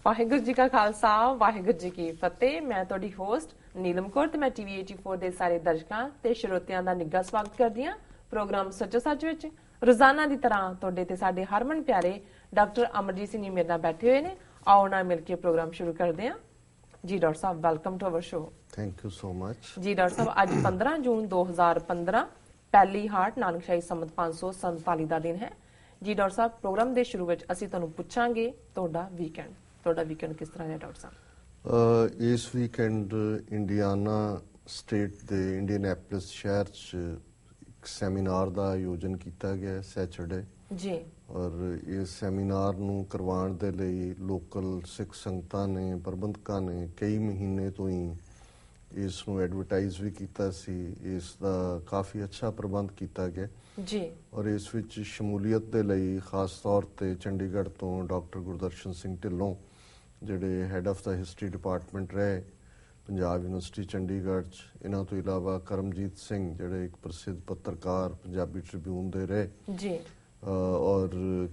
ਵਾਹਿਗੁਰੂ ਜੀ ਕਾ ਖਾਲਸਾ ਵਾਹਿਗੁਰੂ ਜੀ ਕੀ ਫਤਿਹ। ਮੈਂ ਤੁਹਾਡੀ ਹੋਸਟ ਨੀਲਮ ਕੌਰ ਤੇ ਮੈਂ ਟੀਵੀ 84 ਦੇ ਸਾਰੇ ਦਰਸ਼ਕਾਂ ਤੇ ਸਰੋਤਿਆਂ ਦਾ ਨਿੱਘਾ ਸਵਾਗਤ ਕਰਦੀ ਹਾਂ ਪ੍ਰੋਗਰਾਮ ਸੱਚੋ ਸੱਚ ਵਿੱਚ। ਰੋਜ਼ਾਨਾ ਦੀ ਤਰ੍ਹਾਂ ਤੁਹਾਡੇ ਤੇ ਸਾਡੇ ਹਰਮਨ ਪਿਆਰੇ ਡਾਕਟਰ ਅਮਰਜੀਤ ਸਿੰਘ ਜੀ ਮੇਰੇ ਨਾਲ ਬੈਠੇ ਹੋਏ ਨੇ। ਆਓ ਨਾਲ ਮਿਲ ਕੇ ਪ੍ਰੋਗਰਾਮ ਸ਼ੁਰੂ ਕਰਦੇ ਹਾਂ। ਜੀ ਡਾਕਟਰ ਸਾਹਿਬ, welcome to our show. Thank you so much. ਜੀ ਡਾਕਟਰ ਸਾਹਿਬ, ਅੱਜ 15 ਜੂਨ 2015 ਪਹਿਲੀ ਹਾਟ ਨਾਨਕਸ਼ਾਹੀ ਸੰਮਤ 547 ਦਾ ਦਿਨ ਹੈ। ਜੀ ਡਾਕਟਰ ਸਾਹਿਬ, ਪ੍ਰੋਗਰਾਮ ਦੇ ਸ਼ੁਰੂ ਵਿੱਚ ਅਸੀਂ ਤੁਹਾਨੂੰ ਪੁੱਛਾਂਗੇ ਤੁਹਾਡਾ ਵੀਕਐਂਡ ਕਿਸ ਤਰ੍ਹਾਂ ਹੈ ਡਾਕਟਰ ਸਾਹਿਬ? ਇਸ ਵੀਕਐਂਡ ਇੰਡੀਆਨਾ ਸਟੇਟ ਦੇ ਇੰਡੀਅਨੈਪੋਲਿਸ ਸ਼ਹਿਰ 'ਚ ਇੱਕ ਸੈਮੀਨਾਰ ਦਾ ਆਯੋਜਨ ਕੀਤਾ ਗਿਆ ਸੈਚਰਡੇ ਜੀ। ਔਰ ਇਸ ਸੈਮੀਨਾਰ ਨੂੰ ਕਰਵਾਉਣ ਦੇ ਲਈ ਲੋਕਲ ਸਿੱਖ ਸੰਗਤਾਂ ਨੇ, ਪ੍ਰਬੰਧਕਾਂ ਨੇ ਕਈ ਮਹੀਨੇ ਤੋਂ ਹੀ ਇਸ ਨੂੰ ਐਡਵਰਟਾਈਜ਼ ਵੀ ਕੀਤਾ ਸੀ। ਇਸ ਦਾ ਕਾਫੀ ਅੱਛਾ ਪ੍ਰਬੰਧ ਕੀਤਾ ਗਿਆ ਜੀ। ਔਰ ਇਸ ਵਿੱਚ ਸ਼ਮੂਲੀਅਤ ਦੇ ਲਈ ਖਾਸ ਤੌਰ ਤੇ ਚੰਡੀਗੜ੍ਹ ਤੋਂ ਡਾਕਟਰ ਗੁਰਦਰਸ਼ਨ ਸਿੰਘ ਢਿੱਲੋਂ, ਜਿਹੜੇ head of the history department ਰਹੇ ਪੰਜਾਬ ਯੂਨੀਵਰਸਿਟੀ ਚੰਡੀਗੜ੍ਹ 'ਚ, ਇਹਨਾਂ ਤੋਂ ਇਲਾਵਾ ਕਰਮਜੀਤ ਸਿੰਘ, ਜਿਹੜੇ ਇੱਕ ਪ੍ਰਸਿੱਧ ਪੱਤਰਕਾਰ ਪੰਜਾਬੀ ਟ੍ਰਿਬਿਊਨ ਦੇ ਰਹੇ ਜੀ, ਔਰ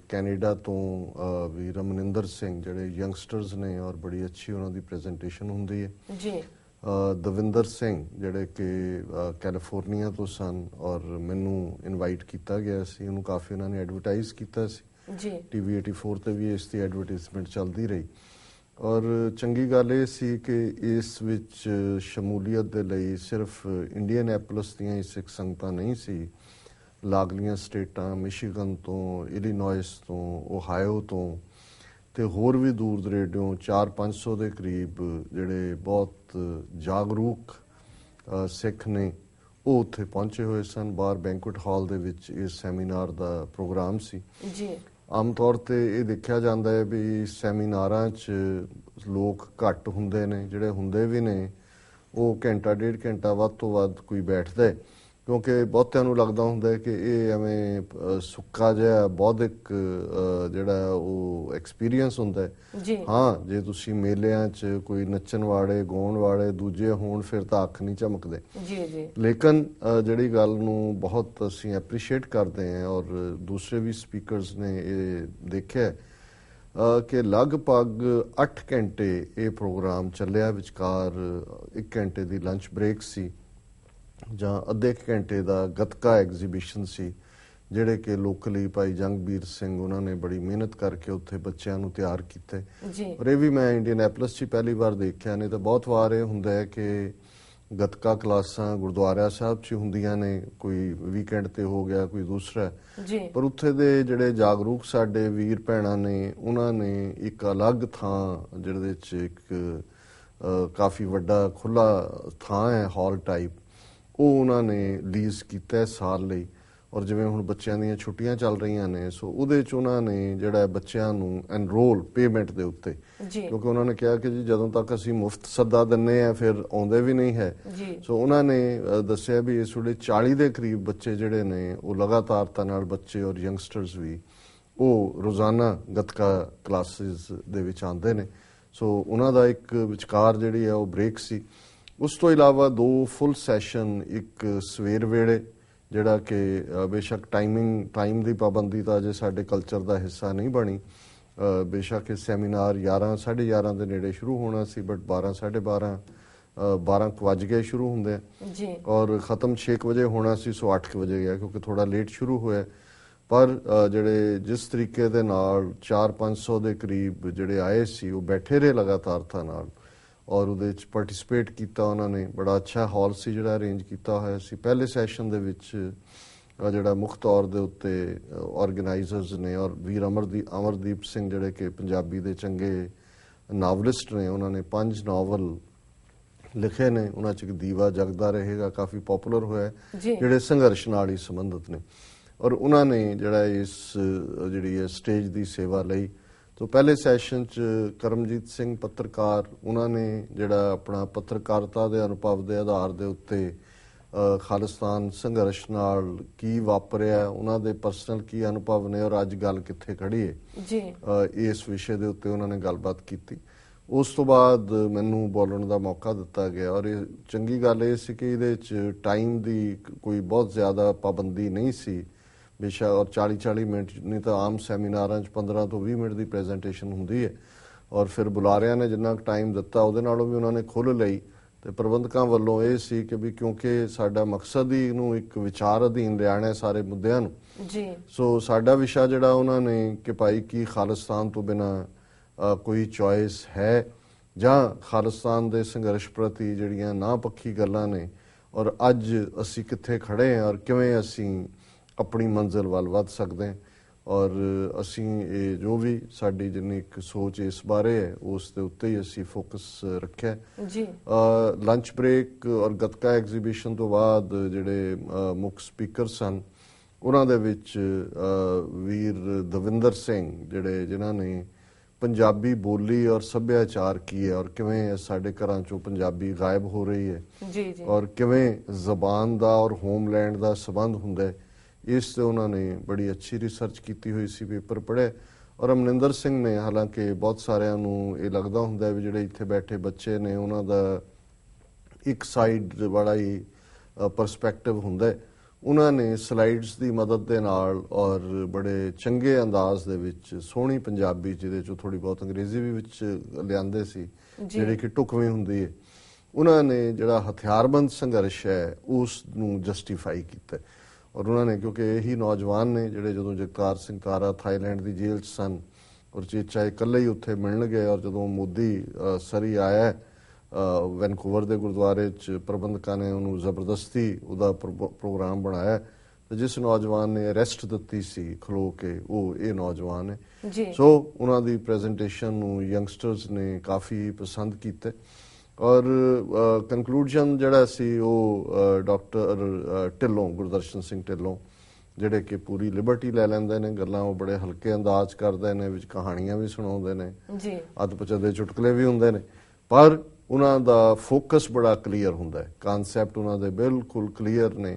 ਕੈਨੇਡਾ ਤੋਂ ਵੀ ਰਮਨਿੰਦਰ ਸਿੰਘ, ਜਿਹੜੇ ਯੰਗਸਟਰਸ ਨੇ ਔਰ ਬੜੀ ਅੱਛੀ ਉਹਨਾਂ ਦੀ ਪ੍ਰੈਜੈਂਟੇਸ਼ਨ ਹੁੰਦੀ ਹੈ ਜੀ। ਦਵਿੰਦਰ ਸਿੰਘ, ਜਿਹੜੇ ਕਿ ਕੈਲੀਫੋਰਨੀਆ ਤੋਂ ਸਨ ਔਰ ਮੈਨੂੰ ਇਨਵਾਈਟ ਕੀਤਾ ਗਿਆ ਸੀ। ਉਹਨੂੰ ਕਾਫੀ ਉਹਨਾਂ ਨੇ ਐਡਵਰਟਾਈਜ਼ ਕੀਤਾ ਸੀ ਜੀ। ਟੀਵੀ 84 ਤੇ ਵੀ ਇਸ ਦੀ ਐਡਵਰਟਾਈਜ਼ਮੈਂਟ ਚੱਲਦੀ ਰਹੀ। ਔਰ ਚੰਗੀ ਗੱਲ ਇਹ ਸੀ ਕਿ ਇਸ ਵਿੱਚ ਸ਼ਮੂਲੀਅਤ ਦੇ ਲਈ ਸਿਰਫ ਇੰਡੀਅਨੈਪੋਲਿਸ ਦੀਆਂ ਹੀ ਸਿੱਖ ਸੰਗਤਾਂ ਨਹੀਂ ਸੀ, ਲਾਗਲੀਆਂ ਸਟੇਟਾਂ ਮਿਸ਼ੀਗਨ ਤੋਂ, ਇਲੀਨੋਇਸ ਤੋਂ, ਓਹਾਇਓ ਤੋਂ ਤੇ ਹੋਰ ਵੀ ਦੂਰ ਦਰੇਡਿਓਂ 400-500 ਦੇ ਕਰੀਬ ਜਿਹੜੇ ਬਹੁਤ ਜਾਗਰੂਕ ਸਿੱਖ ਨੇ ਉਹ ਉੱਥੇ ਪਹੁੰਚੇ ਹੋਏ ਸਨ। ਬਾਹਰ ਬੈਂਕੁਏਟ ਹਾਲ ਦੇ ਵਿੱਚ ਇਸ ਸੈਮੀਨਾਰ ਦਾ ਪ੍ਰੋਗਰਾਮ ਸੀ ਜੀ। ਆਮ ਤੌਰ ਤੇ ਇਹ ਦੇਖਿਆ ਜਾਂਦਾ ਹੈ ਵੀ ਸੈਮੀਨਾਰਾਂ 'ਚ ਲੋਕ ਘੱਟ ਹੁੰਦੇ ਨੇ, ਜਿਹੜੇ ਹੁੰਦੇ ਵੀ ਨੇ ਉਹ ਘੰਟਾ ਡੇਢ ਘੰਟਾ ਵੱਧ ਤੋਂ ਵੱਧ ਕੋਈ ਬੈਠਦਾ ਹੈ, ਕਿਉਂਕਿ ਬਹੁਤਿਆਂ ਨੂੰ ਲੱਗਦਾ ਹੁੰਦਾ ਕਿ ਇਹ ਐਵੇਂ ਸੁੱਕਾ ਜਿਹਾ ਬੌਧਿਕ ਜਿਹੜਾ ਉਹ ਐਕਸਪੀਰੀਅੰਸ ਹੁੰਦਾ ਹੈ। ਹਾਂ, ਜੇ ਤੁਸੀਂ ਮੇਲਿਆਂ 'ਚ ਕੋਈ ਨੱਚਣ ਵਾਲੇ, ਗਾਉਣ ਵਾਲੇ ਦੂਜੇ ਹੋਣ ਫਿਰ ਤਾਂ ਅੱਖ ਨਹੀਂ ਝਮਕਦੇ ਜੀ। ਲੇਕਿਨ ਜਿਹੜੀ ਗੱਲ ਨੂੰ ਬਹੁਤ ਅਸੀਂ ਐਪਰੀਸ਼ੀਏਟ ਕਰਦੇ ਹਾਂ ਔਰ ਦੂਸਰੇ ਵੀ ਸਪੀਕਰਸ ਨੇ ਇਹ ਦੇਖਿਆ ਕਿ ਲਗਭਗ 8 ਘੰਟੇ ਇਹ ਪ੍ਰੋਗਰਾਮ ਚੱਲਿਆ। ਵਿਚਕਾਰ 1 ਘੰਟੇ ਦੀ ਲੰਚ ਬ੍ਰੇਕ ਸੀ ਜਾਂ ਅੱਧੇ ਘੰਟੇ ਦਾ ਗੱਤਕਾ ਐਗਜ਼ੀਬਿਸ਼ਨ ਸੀ, ਜਿਹੜੇ ਕਿ ਲੋਕਲੀ ਭਾਈ ਜੰਗਬੀਰ ਸਿੰਘ ਉਹਨਾਂ ਨੇ ਬੜੀ ਮਿਹਨਤ ਕਰਕੇ ਉੱਥੇ ਬੱਚਿਆਂ ਨੂੰ ਤਿਆਰ ਕੀਤੇ। ਔਰ ਇਹ ਵੀ ਮੈਂ ਇੰਡੀਅਨੈਪੋਲਿਸ 'ਚ ਪਹਿਲੀ ਵਾਰ ਦੇਖਿਆ, ਨੇ ਤਾਂ ਬਹੁਤ ਵਾਰ ਇਹ ਹੁੰਦਾ ਹੈ ਕਿ ਗੱਤਕਾ ਕਲਾਸਾਂ ਗੁਰਦੁਆਰਾ ਸਾਹਿਬ 'ਚ ਹੁੰਦੀਆਂ ਨੇ, ਕੋਈ ਵੀਕਐਂਡ ਤੇ ਹੋ ਗਿਆ, ਕੋਈ ਦੂਸਰਾ, ਪਰ ਉੱਥੇ ਦੇ ਜਿਹੜੇ ਜਾਗਰੂਕ ਸਾਡੇ ਵੀਰ ਭੈਣਾਂ ਨੇ ਉਹਨਾਂ ਨੇ ਇੱਕ ਅਲੱਗ ਥਾਂ, ਜਿਹਦੇ 'ਚ ਇੱਕ ਕਾਫੀ ਵੱਡਾ ਖੁੱਲ੍ਹਾ ਥਾਂ ਹੈ, ਹਾਲ ਟਾਈਪ, ਉਹ ਉਹਨਾਂ ਨੇ ਲੀਜ਼ ਕੀਤਾ ਸਾਲ ਲਈ। ਔਰ ਜਿਵੇਂ ਹੁਣ ਬੱਚਿਆਂ ਦੀਆਂ ਛੁੱਟੀਆਂ ਚੱਲ ਰਹੀਆਂ ਨੇ, ਸੋ ਉਹਦੇ 'ਚ ਉਹਨਾਂ ਨੇ ਜਿਹੜਾ ਬੱਚਿਆਂ ਨੂੰ ਐਨਰੋਲ ਪੇਮੈਂਟ ਦੇ ਉੱਤੇ, ਕਿਉਂਕਿ ਉਹਨਾਂ ਨੇ ਕਿਹਾ ਕਿ ਜੀ ਜਦੋਂ ਤੱਕ ਅਸੀਂ ਮੁਫਤ ਸੱਦਾ ਦਿੰਦੇ ਆ ਫਿਰ ਆਉਂਦੇ ਵੀ ਨਹੀਂ ਹੈ, ਸੋ ਉਹਨਾਂ ਨੇ ਦੱਸਿਆ ਵੀ ਇਸ ਵੇਲੇ 40 ਦੇ ਕਰੀਬ ਬੱਚੇ ਜਿਹੜੇ ਨੇ ਉਹ ਲਗਾਤਾਰਤਾ ਨਾਲ, ਬੱਚੇ ਔਰ ਯੰਗਸਟਰਸ ਵੀ, ਉਹ ਰੋਜ਼ਾਨਾ ਗੱਤਕਾ ਕਲਾਸਿਸ ਦੇ ਵਿੱਚ ਆਉਂਦੇ ਨੇ। ਸੋ ਉਹਨਾਂ ਦਾ ਇੱਕ ਵਿਚਕਾਰ ਜਿਹੜੀ ਹੈ ਉਹ ਬ੍ਰੇਕ ਸੀ। ਉਸ ਤੋਂ ਇਲਾਵਾ 2 ਫੁੱਲ ਸੈਸ਼ਨ, ਇੱਕ ਸਵੇਰ ਵੇਲੇ ਜਿਹੜਾ ਕਿ ਬੇਸ਼ੱਕ ਟਾਈਮ ਦੀ ਪਾਬੰਦੀ ਤਾਂ ਅਜੇ ਸਾਡੇ ਕਲਚਰ ਦਾ ਹਿੱਸਾ ਨਹੀਂ ਬਣੀ, ਬੇਸ਼ੱਕ ਇਹ ਸੈਮੀਨਾਰ 11-11:30 ਦੇ ਨੇੜੇ ਸ਼ੁਰੂ ਹੋਣਾ ਸੀ, ਬਟ 12 ਵਜ ਗਏ ਸ਼ੁਰੂ ਹੁੰਦੇ ਜੀ, ਔਰ ਖਤਮ 6 ਵਜੇ ਹੋਣਾ ਸੀ, ਸੋ 8 ਵਜੇ ਗਿਆ ਕਿਉਂਕਿ ਥੋੜਾ ਲੇਟ ਸ਼ੁਰੂ ਹੋਇਆ। ਪਰ ਜਿਹੜੇ ਜਿਸ ਤਰੀਕੇ ਦੇ ਨਾਲ 400-500 ਦੇ ਕਰੀਬ ਜਿਹੜੇ ਆਏ ਸੀ ਉਹ ਬੈਠੇ ਰਹੇ ਲਗਾਤਾਰਤਾ ਨਾਲ ਔਰ ਉਹਦੇ 'ਚ ਪਾਰਟੀਸਪੇਟ ਕੀਤਾ ਉਹਨਾਂ ਨੇ। ਬੜਾ ਅੱਛਾ ਹਾਲ ਸੀ ਜਿਹੜਾ ਅਰੇਂਜ ਕੀਤਾ ਹੋਇਆ ਸੀ। ਪਹਿਲੇ ਸੈਸ਼ਨ ਦੇ ਵਿੱਚ ਜਿਹੜਾ ਮੁੱਖ ਤੌਰ ਦੇ ਉੱਤੇ ਆਰਗੇਨਾਈਜ਼ਰਸ ਨੇ ਔਰ ਵੀਰ ਅਮਰਦੀਪ ਸਿੰਘ, ਜਿਹੜੇ ਕਿ ਪੰਜਾਬੀ ਦੇ ਚੰਗੇ ਨਾਵਲਿਸਟ ਨੇ, ਉਹਨਾਂ ਨੇ 5 ਨਾਵਲ ਲਿਖੇ ਨੇ। ਉਹਨਾਂ 'ਚ ਇੱਕ ਦੀਵਾ ਜਗਦਾ ਰਹੇਗਾ ਕਾਫੀ ਪਪੂਲਰ ਹੋਇਆ, ਜਿਹੜੇ ਸੰਘਰਸ਼ ਨਾਲ ਹੀ ਸੰਬੰਧਿਤ ਨੇ, ਔਰ ਉਹਨਾਂ ਨੇ ਜਿਹੜਾ ਇਸ ਜਿਹੜੀ ਹੈ ਸਟੇਜ ਦੀ ਸੇਵਾ ਲਈ। ਤੋ ਪਹਿਲੇ ਸੈਸ਼ਨ 'ਚ ਕਰਮਜੀਤ ਸਿੰਘ ਪੱਤਰਕਾਰ, ਉਹਨਾਂ ਨੇ ਜਿਹੜਾ ਆਪਣਾ ਪੱਤਰਕਾਰਤਾ ਦੇ ਅਨੁਭਵ ਦੇ ਆਧਾਰ ਦੇ ਉੱਤੇ ਖਾਲਿਸਤਾਨ ਸੰਘਰਸ਼ ਨਾਲ ਕੀ ਵਾਪਰਿਆ, ਉਹਨਾਂ ਦੇ ਪਰਸਨਲ ਕੀ ਅਨੁਭਵ ਨੇ ਔਰ ਅੱਜ ਗੱਲ ਕਿੱਥੇ ਖੜੀ ਹੈ, ਇਸ ਵਿਸ਼ੇ ਦੇ ਉੱਤੇ ਉਹਨਾਂ ਨੇ ਗੱਲਬਾਤ ਕੀਤੀ। ਉਸ ਤੋਂ ਬਾਅਦ ਮੈਨੂੰ ਬੋਲਣ ਦਾ ਮੌਕਾ ਦਿੱਤਾ ਗਿਆ ਔਰ ਇਹ ਚੰਗੀ ਗੱਲ ਇਹ ਸੀ ਕਿ ਇਹਦੇ 'ਚ ਟਾਈਮ ਦੀ ਕੋਈ ਬਹੁਤ ਜ਼ਿਆਦਾ ਪਾਬੰਦੀ ਨਹੀਂ ਸੀ। ਬੇਸ਼ੱਕ ਔਰ 40-40 ਮਿੰਟ, ਨਹੀਂ ਤਾਂ ਆਮ ਸੈਮੀਨਾਰਾਂ 'ਚ 15 ਤੋਂ 20 ਮਿੰਟ ਦੀ ਪ੍ਰੈਜੈਂਟੇਸ਼ਨ ਹੁੰਦੀ ਹੈ, ਔਰ ਫਿਰ ਬੁਲਾਰਿਆਂ ਨੇ ਜਿੰਨਾ ਟਾਈਮ ਦਿੱਤਾ ਉਹਦੇ ਨਾਲੋਂ ਵੀ ਉਹਨਾਂ ਨੇ ਖੁੱਲ੍ਹ ਲਈ। ਤੇ ਪ੍ਰਬੰਧਕਾਂ ਵੱਲੋਂ ਇਹ ਸੀ ਕਿ ਵੀ ਕਿਉਂਕਿ ਸਾਡਾ ਮਕਸਦ ਹੀ ਇਹਨੂੰ ਇੱਕ ਵਿਚਾਰ ਅਧੀਨ ਲਿਆਣਾ ਸਾਰੇ ਮੁੱਦਿਆਂ ਨੂੰ ਜੀ। ਸੋ ਸਾਡਾ ਵਿਸ਼ਾ ਜਿਹੜਾ ਉਹਨਾਂ ਨੇ ਕਿ ਭਾਈ ਕੀ ਖਾਲਿਸਤਾਨ ਤੋਂ ਬਿਨਾਂ ਕੋਈ ਚੋਇਸ ਹੈ ਜਾਂ ਖਾਲਿਸਤਾਨ ਦੇ ਸੰਘਰਸ਼ ਪ੍ਰਤੀ ਜਿਹੜੀਆਂ ਨਾ ਪੱਖੀ ਗੱਲਾਂ ਨੇ ਔਰ ਅੱਜ ਅਸੀਂ ਕਿੱਥੇ ਖੜੇ ਹਾਂ ਔਰ ਕਿਵੇਂ ਅਸੀਂ ਆਪਣੀ ਮੰਜ਼ਿਲ ਵੱਲ ਵੱਧ ਸਕਦੇ ਹਾਂ ਔਰ ਅਸੀਂ ਇਹ ਜੋ ਵੀ ਸਾਡੀ ਜਿੰਨੀ ਇੱਕ ਸੋਚ ਇਸ ਬਾਰੇ ਹੈ ਉਸ ਦੇ ਉੱਤੇ ਹੀ ਅਸੀਂ ਫੋਕਸ ਰੱਖਿਆ ਜੀ। ਲੰਚ ਬ੍ਰੇਕ ਔਰ ਗੱਤਕਾ ਐਗਜ਼ੀਬਿਸ਼ਨ ਤੋਂ ਬਾਅਦ ਜਿਹੜੇ ਮੁੱਖ ਸਪੀਕਰ ਸਨ ਉਹਨਾਂ ਦੇ ਵਿੱਚ ਵੀਰ ਦਵਿੰਦਰ ਸਿੰਘ ਜਿਨ੍ਹਾਂ ਨੇ ਪੰਜਾਬੀ ਬੋਲੀ ਔਰ ਸੱਭਿਆਚਾਰ ਕੀ ਹੈ ਔਰ ਕਿਵੇਂ ਸਾਡੇ ਘਰਾਂ ਚੋਂ ਪੰਜਾਬੀ ਗਾਇਬ ਹੋ ਰਹੀ ਹੈ ਜੀ ਜੀ ਔਰ ਕਿਵੇਂ ਜ਼ਬਾਨ ਦਾ ਔਰ ਹੋਮਲੈਂਡ ਦਾ ਸੰਬੰਧ ਹੁੰਦਾ ਹੈ ਇਸ ਤੇ ਉਹਨਾਂ ਨੇ ਬੜੀ ਅੱਛੀ ਰਿਸਰਚ ਕੀਤੀ ਹੋਈ ਸੀ, ਪੇਪਰ ਪੜ੍ਹੇ। ਔਰ ਅਮਰਿੰਦਰ ਸਿੰਘ ਨੇ, ਹਾਲਾਂਕਿ ਬਹੁਤ ਸਾਰਿਆਂ ਨੂੰ ਇਹ ਲੱਗਦਾ ਹੁੰਦਾ ਵੀ ਜਿਹੜੇ ਇੱਥੇ ਬੈਠੇ ਬੱਚੇ ਨੇ ਉਹਨਾਂ ਦਾ ਇੱਕ ਸਾਈਡ ਬੜਾ ਹੀ ਪਰਸਪੈਕਟਿਵ ਹੁੰਦਾ ਹੈ, ਉਹਨਾਂ ਨੇ ਸਲਾਈਡਸ ਦੀ ਮਦਦ ਦੇ ਨਾਲ ਔਰ ਬੜੇ ਚੰਗੇ ਅੰਦਾਜ਼ ਦੇ ਵਿੱਚ ਸੋਹਣੀ ਪੰਜਾਬੀ ਜਿਹਦੇ ਚੋਂ ਥੋੜੀ ਬਹੁਤ ਅੰਗਰੇਜ਼ੀ ਵੀ ਵਿੱਚ ਲਿਆਂਦੇ ਸੀ ਜਿਹੜੀ ਕਿ ਢੁਕਵੀਂ ਹੁੰਦੀ ਹੈ, ਉਹਨਾਂ ਨੇ ਜਿਹੜਾ ਹਥਿਆਰਬੰਦ ਸੰਘਰਸ਼ ਹੈ ਉਸ ਨੂੰ ਜਸਟੀਫਾਈ ਕੀਤਾ। ਔਰ ਉਹਨਾਂ ਨੇ ਕਿਉਂਕਿ ਇਹੀ ਨੌਜਵਾਨ ਨੇ ਜਿਹੜੇ ਜਦੋਂ ਜਗਤਾਰ ਸਿੰਘ ਤਾਰਾ ਥਾਈਲੈਂਡ ਦੀ ਜੇਲ੍ਹ 'ਚ ਸਨ ਔਰ ਚੇਚਾ ਇਕੱਲੇ ਹੀ ਉੱਥੇ ਮਿਲਣ ਗਏ ਔਰ ਜਦੋਂ ਮੋਦੀ ਸਰੀ ਆਇਆ ਵੈਨਕੂਵਰ ਦੇ ਗੁਰਦੁਆਰੇ 'ਚ ਪ੍ਰਬੰਧਕਾਂ ਨੇ ਉਹਨੂੰ ਜ਼ਬਰਦਸਤੀ ਉਹਦਾ ਪ੍ਰੋਗਰਾਮ ਬਣਾਇਆ ਤੇ ਜਿਸ ਨੌਜਵਾਨ ਨੇ ਅਰੈਸਟ ਦਿੱਤੀ ਸੀ ਖਲੋ ਕੇ ਉਹ ਇਹ ਨੌਜਵਾਨ ਹੈ। ਸੋ ਉਹਨਾਂ ਦੀ ਪ੍ਰੈਜੈਂਟੇਸ਼ਨ ਨੂੰ ਯੰਗਸਟਰਸ ਨੇ ਕਾਫੀ ਪਸੰਦ ਕੀਤੇ ਔਰ ਕੰਕਲੂਜਨ ਜਿਹੜਾ ਸੀ ਉਹ ਡਾਕਟਰ ਢਿੱਲੋਂ ਗੁਰਦਰਸ਼ਨ ਸਿੰਘ ਢਿੱਲੋਂ ਜਿਹੜੇ ਕਿ ਪੂਰੀ ਲਿਬਰਟੀ ਲੈ ਲੈਂਦੇ ਨੇ, ਗੱਲਾਂ ਉਹ ਬੜੇ ਹਲਕੇ ਅੰਦਾਜ਼ ਕਰਦੇ ਨੇ, ਵਿੱਚ ਕਹਾਣੀਆਂ ਵੀ ਸੁਣਾਉਂਦੇ ਨੇ ਜੀ, ਅੱਧ-ਪਚੱਦੇ ਚੁਟਕਲੇ ਵੀ ਹੁੰਦੇ ਨੇ, ਪਰ ਉਹਨਾਂ ਦਾ ਫੋਕਸ ਬੜਾ ਕਲੀਅਰ ਹੁੰਦਾ ਹੈ, ਕਨਸੈਪਟ ਉਹਨਾਂ ਦੇ ਬਿਲਕੁਲ ਕਲੀਅਰ ਨੇ।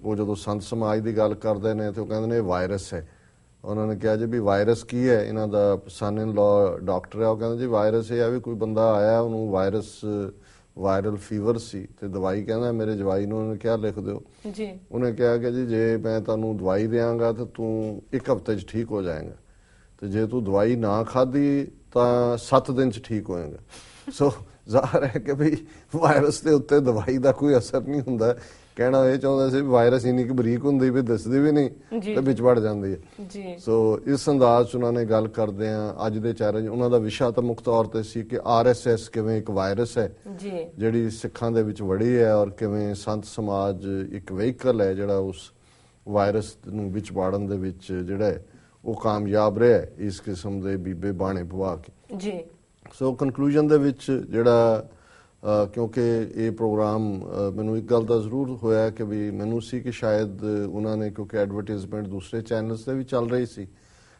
ਉਹ ਜਦੋਂ ਸੰਤ ਸਮਾਜ ਦੀ ਗੱਲ ਕਰਦੇ ਨੇ ਤੇ ਉਹ ਕਹਿੰਦੇ ਨੇ ਇਹ ਵਾਇਰਸ ਹੈ। ਉਹਨਾਂ ਨੇ ਕਿਹਾ ਜੀ ਵੀ ਵਾਇਰਸ ਕੀ ਹੈ, ਇਹਨਾਂ ਦਾ ਸਨ ਇਨ ਲਾ ਡਾਕਟਰ ਹੈ, ਉਹ ਕਹਿੰਦੇ ਜੀ ਵਾਇਰਸ ਇਹ ਆ ਵੀ ਕੋਈ ਬੰਦਾ ਆਇਆ ਉਹਨੂੰ ਵਾਇਰਲ ਫੀਵਰ ਸੀ ਤੇ ਦਵਾਈ ਕਹਿੰਦਾ ਮੇਰੇ ਜਵਾਈ ਨੂੰ ਉਹਨੇ ਕਿਹਾ ਲਿਖ ਦਿਓ ਜੀ। ਉਹਨੇ ਕਿਹਾ ਕਿ ਜੀ ਜੇ ਮੈਂ ਤੁਹਾਨੂੰ ਦਵਾਈ ਦਿਆਂਗਾ ਤਾਂ ਤੂੰ 1 ਹਫ਼ਤੇ 'ਚ ਠੀਕ ਹੋ ਜਾਏਗਾ ਤੇ ਜੇ ਤੂੰ ਦਵਾਈ ਨਾ ਖਾਧੀ ਤਾਂ 7 ਦਿਨ 'ਚ ਠੀਕ ਹੋਏਗਾ। ਸੋ ਜ਼ਾਹਰ ਹੈ ਕਿ ਵੀ ਵਾਇਰਸ ਦੇ ਉੱਤੇ ਦਵਾਈ ਦਾ ਕੋਈ ਅਸਰ ਨਹੀਂ ਹੁੰਦਾ। ਕਹਿਣਾ ਇਹ ਚਾਹੁੰਦਾ ਸੀ ਵਾਇਰਸ ਇੰਨੀ ਕਿ ਬਰੀਕ ਹੁੰਦੀ ਵੀ ਦਿਸਦੀ ਵੀ ਨਹੀਂ ਤੇ ਵਿੱਚ ਵੜ ਜਾਂਦੀ ਹੈ। ਸੋ ਇਸ ਅੰਦਾਜ਼ 'ਚ ਉਹਨਾਂ ਨੇ ਗੱਲ ਕਰਦੇ ਆ ਅੱਜ ਦੇ ਚੈਲੰਜ। ਉਹਨਾਂ ਦਾ ਵਿਸ਼ਾ ਤਾਂ ਮੁੱਖ ਤੌਰ ਤੇ ਸੀ ਕਿ RSS ਕਿਵੇਂ ਇੱਕ ਵਾਇਰਸ ਹੈ ਜਿਹੜੀ ਸਿੱਖਾਂ ਦੇ ਵਿੱਚ ਵੜੀ ਹੈ ਔਰ ਕਿਵੇਂ ਸੰਤ ਸਮਾਜ ਇੱਕ ਵਹੀਕਲ ਹੈ ਜਿਹੜਾ ਉਸ ਵਾਇਰਸ ਨੂੰ ਵਿੱਚ ਵਾੜਨ ਦੇ ਵਿੱਚ ਜਿਹੜਾ ਹੈ ਉਹ ਕਾਮਯਾਬ ਰਿਹਾ ਇਸ ਕਿਸਮ ਦੇ ਬੀਬੇ ਬਾਣੇ ਪਵਾ ਕੇ। ਸੋ ਕਨਕਲੂਜਨ ਦੇ ਵਿੱਚ ਜਿਹੜਾ ਕਿਉਂਕਿ ਇਹ ਪ੍ਰੋਗਰਾਮ ਮੈਨੂੰ ਇੱਕ ਗੱਲ ਦਾ ਜ਼ਰੂਰ ਹੋਇਆ ਕਿ ਵੀ ਮੈਨੂੰ ਸੀ ਕਿ ਸ਼ਾਇਦ ਉਹਨਾਂ ਨੇ ਕਿਉਂਕਿ ਐਡਵਰਟਾਈਜ਼ਮੈਂਟ ਦੂਸਰੇ ਚੈਨਲਸ ਤੇ ਵੀ ਚੱਲ ਰਹੀ ਸੀ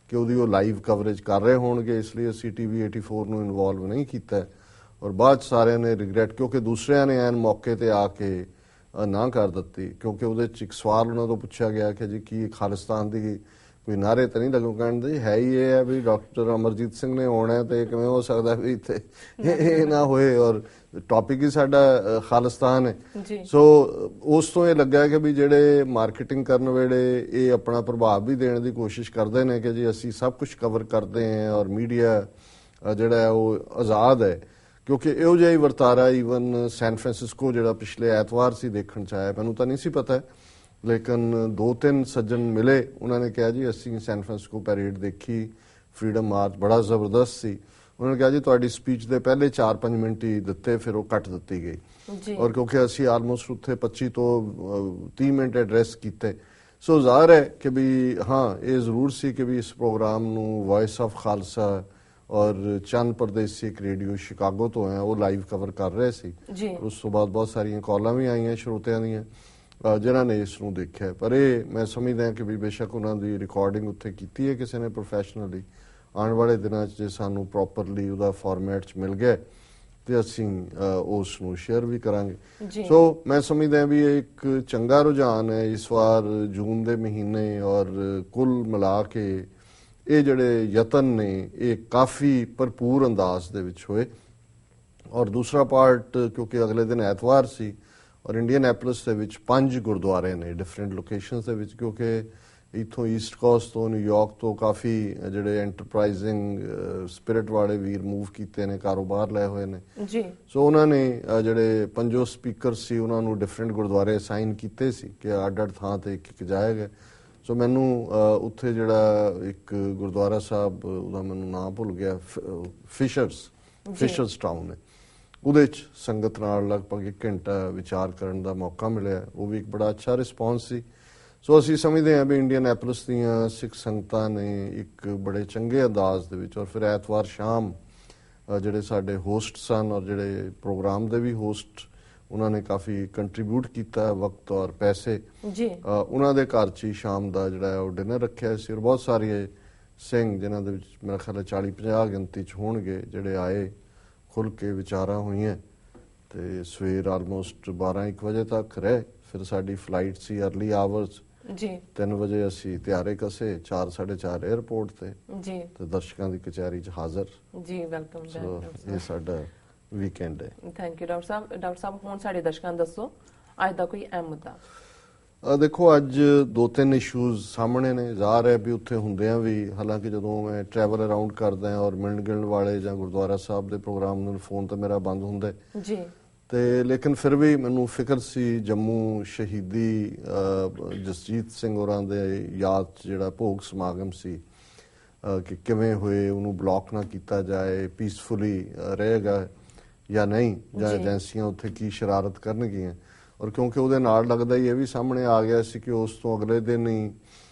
ਕਿ ਉਹਦੀ ਉਹ ਲਾਈਵ ਕਵਰੇਜ ਕਰ ਰਹੇ ਹੋਣਗੇ, ਇਸ ਲਈ ਅਸੀਂ TV 84 ਨੂੰ ਇਨਵੋਲਵ ਨਹੀਂ ਕੀਤਾ ਔਰ ਬਾਅਦ ਸਾਰਿਆਂ ਨੇ ਰਿਗਰੈਟ ਕਿਉਂਕਿ ਦੂਸਰਿਆਂ ਨੇ ਐਨ ਮੌਕੇ ਤੇ ਆ ਕੇ ਨਾ ਕਰ ਦਿੱਤੀ ਕਿਉਂਕਿ ਉਹਦੇ 'ਚ ਇੱਕ ਸਵਾਲ ਉਹਨਾਂ ਤੋਂ ਪੁੱਛਿਆ ਗਿਆ ਕਿ ਜੀ ਕੀ ਖਾਲਿਸਤਾਨ ਦੀ ਕੋਈ ਨਾਰੇ ਤਾਂ ਨਹੀਂ ਲੱਗੂ। ਕਹਿੰਦੇ ਹੈ ਹੀ ਇਹ ਹੈ ਵੀ ਡਾਕਟਰ ਅਮਰਜੀਤ ਸਿੰਘ ਨੇ ਆਉਣਾ ਤੇ ਕਿਵੇਂ ਹੋ ਸਕਦਾ ਵੀ ਇੱਥੇ ਇਹ ਨਾ ਹੋਏ ਔਰ ਟੌਪਿਕ ਹੀ ਸਾਡਾ ਖਾਲਿਸਤਾਨ ਹੈ। ਸੋ ਉਸ ਤੋਂ ਇਹ ਲੱਗਾ ਕਿ ਵੀ ਜਿਹੜੇ ਮਾਰਕੀਟਿੰਗ ਕਰਨ ਵੇਲੇ ਇਹ ਆਪਣਾ ਪ੍ਰਭਾਵ ਵੀ ਦੇਣ ਦੀ ਕੋਸ਼ਿਸ਼ ਕਰਦੇ ਨੇ ਕਿ ਜੀ ਅਸੀਂ ਸਭ ਕੁਝ ਕਵਰ ਕਰਦੇ ਹਾਂ ਔਰ ਮੀਡੀਆ ਜਿਹੜਾ ਹੈ ਉਹ ਆਜ਼ਾਦ ਹੈ ਕਿਉਂਕਿ ਇਹੋ ਜਿਹਾ ਹੀ ਵਰਤਾਰਾ ਈਵਨ ਸੈਨ ਫਰਾਂਸਿਸਕੋ ਜਿਹੜਾ ਪਿਛਲੇ ਐਤਵਾਰ ਸੀ ਦੇਖਣ 'ਚ ਆਇਆ, ਮੈਨੂੰ ਤਾਂ ਨਹੀਂ ਸੀ ਪਤਾ ਲੇਕਿਨ 2-3 ਸੱਜਣ ਮਿਲੇ ਉਹਨਾਂ ਨੇ ਕਿਹਾ ਜੀ ਅਸੀਂ ਸੈਨ ਫਰਾਂਸਿਸਕੋ ਪੈਰੇਡ ਦੇਖੀ, ਫਰੀडम ਮਾਰਚ ਬੜਾ ਜ਼ਬਰਦਸਤ ਸੀ। ਉਹਨਾਂ ਨੇ ਕਿਹਾ ਜੀ ਤੁਹਾਡੀ ਸਪੀਚ ਦੇ ਪਹਿਲੇ 4-5 ਮਿੰਟ ਹੀ ਦਿੱਤੇ ਫਿਰ ਉਹ ਕੱਟ ਦਿੱਤੀ ਗਈ ਔਰ ਕਿਉਂਕਿ ਅਸੀਂ ਆਲਮੋਸਟ ਉੱਥੇ 25 ਤੋਂ 30 ਮਿੰਟ ਐਡਰੈਸ ਕੀਤੇ। ਸੋ ਜ਼ਾਹਰ ਹੈ ਕਿ ਵੀ ਹਾਂ ਇਹ ਜ਼ਰੂਰ ਸੀ ਕਿ ਵੀ ਇਸ ਪ੍ਰੋਗਰਾਮ ਨੂੰ ਵੌਇਸ ਆਫ ਖਾਲਸਾ ਔਰ ਚੰਦ ਪਰਦੇਸੀ ਇੱਕ ਰੇਡੀਓ ਸ਼ਿਕਾਗੋ ਤੋਂ ਹੈ ਉਹ ਲਾਈਵ ਕਵਰ ਕਰ ਰਹੇ ਸੀ। ਉਸ ਤੋਂ ਬਾਅਦ ਬਹੁਤ ਸਾਰੀਆਂ ਕਾਲਾਂ ਵੀ ਆਈਆਂ ਸਰੋਤਿਆਂ ਦੀਆਂ ਜਿਨ੍ਹਾਂ ਨੇ ਇਸ ਨੂੰ ਦੇਖਿਆ, ਪਰ ਇਹ ਮੈਂ ਸਮਝਦਾ ਕਿ ਵੀ ਬੇਸ਼ੱਕ ਉਹਨਾਂ ਦੀ ਰਿਕਾਰਡਿੰਗ ਉੱਥੇ ਕੀਤੀ ਹੈ ਕਿਸੇ ਨੇ ਪ੍ਰੋਫੈਸ਼ਨਲੀ। ਆਉਣ ਵਾਲੇ ਦਿਨਾਂ 'ਚ ਜੇ ਸਾਨੂੰ ਪ੍ਰੋਪਰਲੀ ਉਹਦਾ ਫਾਰਮੈਟ 'ਚ ਮਿਲ ਗਿਆ ਤੇ ਅਸੀਂ ਉਸ ਨੂੰ ਸ਼ੇਅਰ ਵੀ ਕਰਾਂਗੇ। ਸੋ ਮੈਂ ਸਮਝਦਾ ਵੀ ਇਹ ਇੱਕ ਚੰਗਾ ਰੁਝਾਨ ਹੈ ਇਸ ਵਾਰ ਜੂਨ ਦੇ ਮਹੀਨੇ ਔਰ ਕੁੱਲ ਮਿਲਾ ਕੇ ਇਹ ਜਿਹੜੇ ਯਤਨ ਨੇ ਇਹ ਕਾਫੀ ਭਰਪੂਰ ਅੰਦਾਜ਼ ਦੇ ਵਿੱਚ ਹੋਏ। ਔਰ ਦੂਸਰਾ ਪਾਰਟ ਕਿਉਂਕਿ ਅਗਲੇ ਦਿਨ ਐਤਵਾਰ ਸੀ ਔਰ ਇੰਡੀਅਨੈਪੋਲਿਸ ਦੇ ਵਿੱਚ 5 ਗੁਰਦੁਆਰੇ ਨੇ ਡਿਫਰੈਂਟ ਲੋਕੇਸ਼ਨਸ ਦੇ ਵਿੱਚ ਕਿਉਂਕਿ ਇੱਥੋਂ ਈਸਟ ਕੋਸਟ ਤੋਂ ਨਿਊਯਾਰਕ ਤੋਂ ਕਾਫੀ ਜਿਹੜੇ ਐਂਟਰਪ੍ਰਾਈਜ਼ਿੰਗ ਸਪਿਰਿਟ ਵਾਲੇ ਵੀਰ ਮੂਵ ਕੀਤੇ ਨੇ, ਕਾਰੋਬਾਰ ਲਏ ਹੋਏ ਨੇ ਜੀ। ਸੋ ਉਹਨਾਂ ਨੇ ਜਿਹੜੇ 5 ਸਪੀਕਰ ਸੀ ਉਹਨਾਂ ਨੂੰ ਡਿਫਰੈਂਟ ਗੁਰਦੁਆਰੇ ਅਸਾਈਨ ਕੀਤੇ ਸੀ ਕਿ ਅੱਡ-ਅੱਡ ਥਾਂ ਤੇ ਇੱਕ ਜਾਏਗਾ। ਸੋ ਮੈਨੂੰ ਉੱਥੇ ਜਿਹੜਾ ਇੱਕ ਗੁਰਦੁਆਰਾ ਸਾਹਿਬ, ਉਹਦਾ ਮੈਨੂੰ ਨਾਮ ਭੁੱਲ ਗਿਆ, ਫਿਸ਼ਰਸ ਟਾਊਨ ਹੈ, ਉਹਦੇ 'ਚ ਸੰਗਤ ਨਾਲ ਲਗਭਗ 1 ਘੰਟਾ ਵਿਚਾਰ ਕਰਨ ਦਾ ਮੌਕਾ ਮਿਲਿਆ। ਉਹ ਵੀ ਇੱਕ ਬੜਾ ਅੱਛਾ ਰਿਸਪੌਂਸ ਸੀ। ਸੋ ਅਸੀਂ ਸਮਝਦੇ ਹਾਂ ਵੀ ਇੰਡੀਅਨੈਪੋਲਿਸ ਦੀਆਂ ਸਿੱਖ ਸੰਗਤਾਂ ਨੇ ਇੱਕ ਬੜੇ ਚੰਗੇ ਅੰਦਾਜ਼ ਦੇ ਵਿੱਚ, ਔਰ ਫਿਰ ਐਤਵਾਰ ਸ਼ਾਮ ਜਿਹੜੇ ਸਾਡੇ ਹੋਸਟ ਸਨ ਔਰ ਜਿਹੜੇ ਪ੍ਰੋਗਰਾਮ ਦੇ ਵੀ ਹੋਸਟ, ਉਹਨਾਂ ਨੇ ਕਾਫੀ ਕੰਟਰੀਬਿਊਟ ਕੀਤਾ ਵਕਤ ਔਰ ਪੈਸੇ ਜੀ। ਉਹਨਾਂ ਦੇ ਘਰ 'ਚ ਹੀ ਸ਼ਾਮ ਦਾ ਜਿਹੜਾ ਉਹ ਡਿਨਰ ਰੱਖਿਆ ਸੀ, ਔਰ ਬਹੁਤ ਸਾਰੇ ਸਿੰਘ ਜਿਨ੍ਹਾਂ ਦੇ ਵਿੱਚ ਮੇਰਾ ਖਿਆਲ 40-50 ਗਿਣਤੀ 'ਚ ਹੋਣਗੇ ਜਿਹੜੇ ਆਏ, ਖੁੱਲ੍ਹ ਕੇ ਵਿਚਾਰਾਂ ਹੋਈਆਂ ਤੇ ਸਵੇਰ ਆਲਮੋਸਟ 12-1 ਵਜੇ ਤੱਕ ਰਹੇ। ਫਿਰ ਸਾਡੀ ਫਲਾਈਟ ਸੀ ਅਰਲੀ ਆਵਰਸ ਜੀ। 3 ਵਜੇ ਅਸੀਂ ਤਿਆਰੇ ਕਸੇ, 4-4:30 에ਅਰਪੋਰਟ ਤੇ ਜੀ ਤੇ ਦਰਸ਼ਕਾਂ ਦੀ ਕਚਹਿਰੀ 'ਚ ਹਾਜ਼ਰ। ਜੀ ਵੈਲਕਮ ਬੈਕ। ਇਹ ਸਾਡਾ ਵੀਕਐਂਡ ਹੈ। Thank you doctor Sahib. Doctor ਸਾਹਿਬ ਹੁਣ ਸਾਡੇ ਦਰਸ਼ਕਾਂ ਨੂੰ ਦੱਸੋ ਅੱਜ ਦਾ ਕੋਈ ਅਹਿਮ ਮੁੱਦਾ। ਦੇਖੋ ਅੱਜ 2-3 ਇਸ਼ੂਜ਼ ਸਾਹਮਣੇ ਨੇ। ਜ਼ਾਹਰ ਹੈ ਵੀ ਉੱਥੇ ਹੁੰਦਿਆਂ ਵੀ, ਹਾਲਾਂਕਿ ਜਦੋਂ ਮੈਂ ਟਰੈਵਲ ਅਰਾਊਂਡ ਕਰਦਾ ਹਾਂ ਔਰ ਮਿਲਣ ਗਿਲਣ ਵਾਲੇ ਜਾਂ ਗੁਰਦੁਆਰਾ ਸਾਹਿਬ ਦੇ ਪ੍ਰੋਗਰਾਮ ਨੂੰ ਫੋਨ ਤੇ ਮੇਰਾ ਬੰਦ ਹੁੰਦਾ ਜੀ, ਤੇ ਲੇਕਿਨ ਫਿਰ ਵੀ ਮੈਨੂੰ ਫਿਕਰ ਸੀ ਜੰਮੂ ਸ਼ਹੀਦੀ ਜਸਜੀਤ ਸਿੰਘ ਹੋਰਾਂ ਦੇ ਯਾਦ 'ਚ ਜਿਹੜਾ ਭੋਗ ਸਮਾਗਮ ਸੀ ਕਿ ਕਿਵੇਂ ਹੋਏ, ਉਹਨੂੰ ਬਲੌਕ ਨਾ ਕੀਤਾ ਜਾਏ, ਪੀਸਫੁਲੀ ਰਹੇਗਾ ਜਾਂ ਨਹੀਂ, ਜਾਂ ਏਜੰਸੀਆਂ ਉੱਥੇ ਕੀ ਸ਼ਰਾਰਤ ਕਰਨਗੀਆਂ। ਔਰ ਕਿਉਂਕਿ ਉਹਦੇ ਨਾਲ ਲੱਗਦਾ ਹੀ ਇਹ ਵੀ ਸਾਹਮਣੇ ਆ ਗਿਆ ਸੀ ਕਿ ਉਸ ਤੋਂ ਅਗਲੇ ਦਿਨ ਹੀ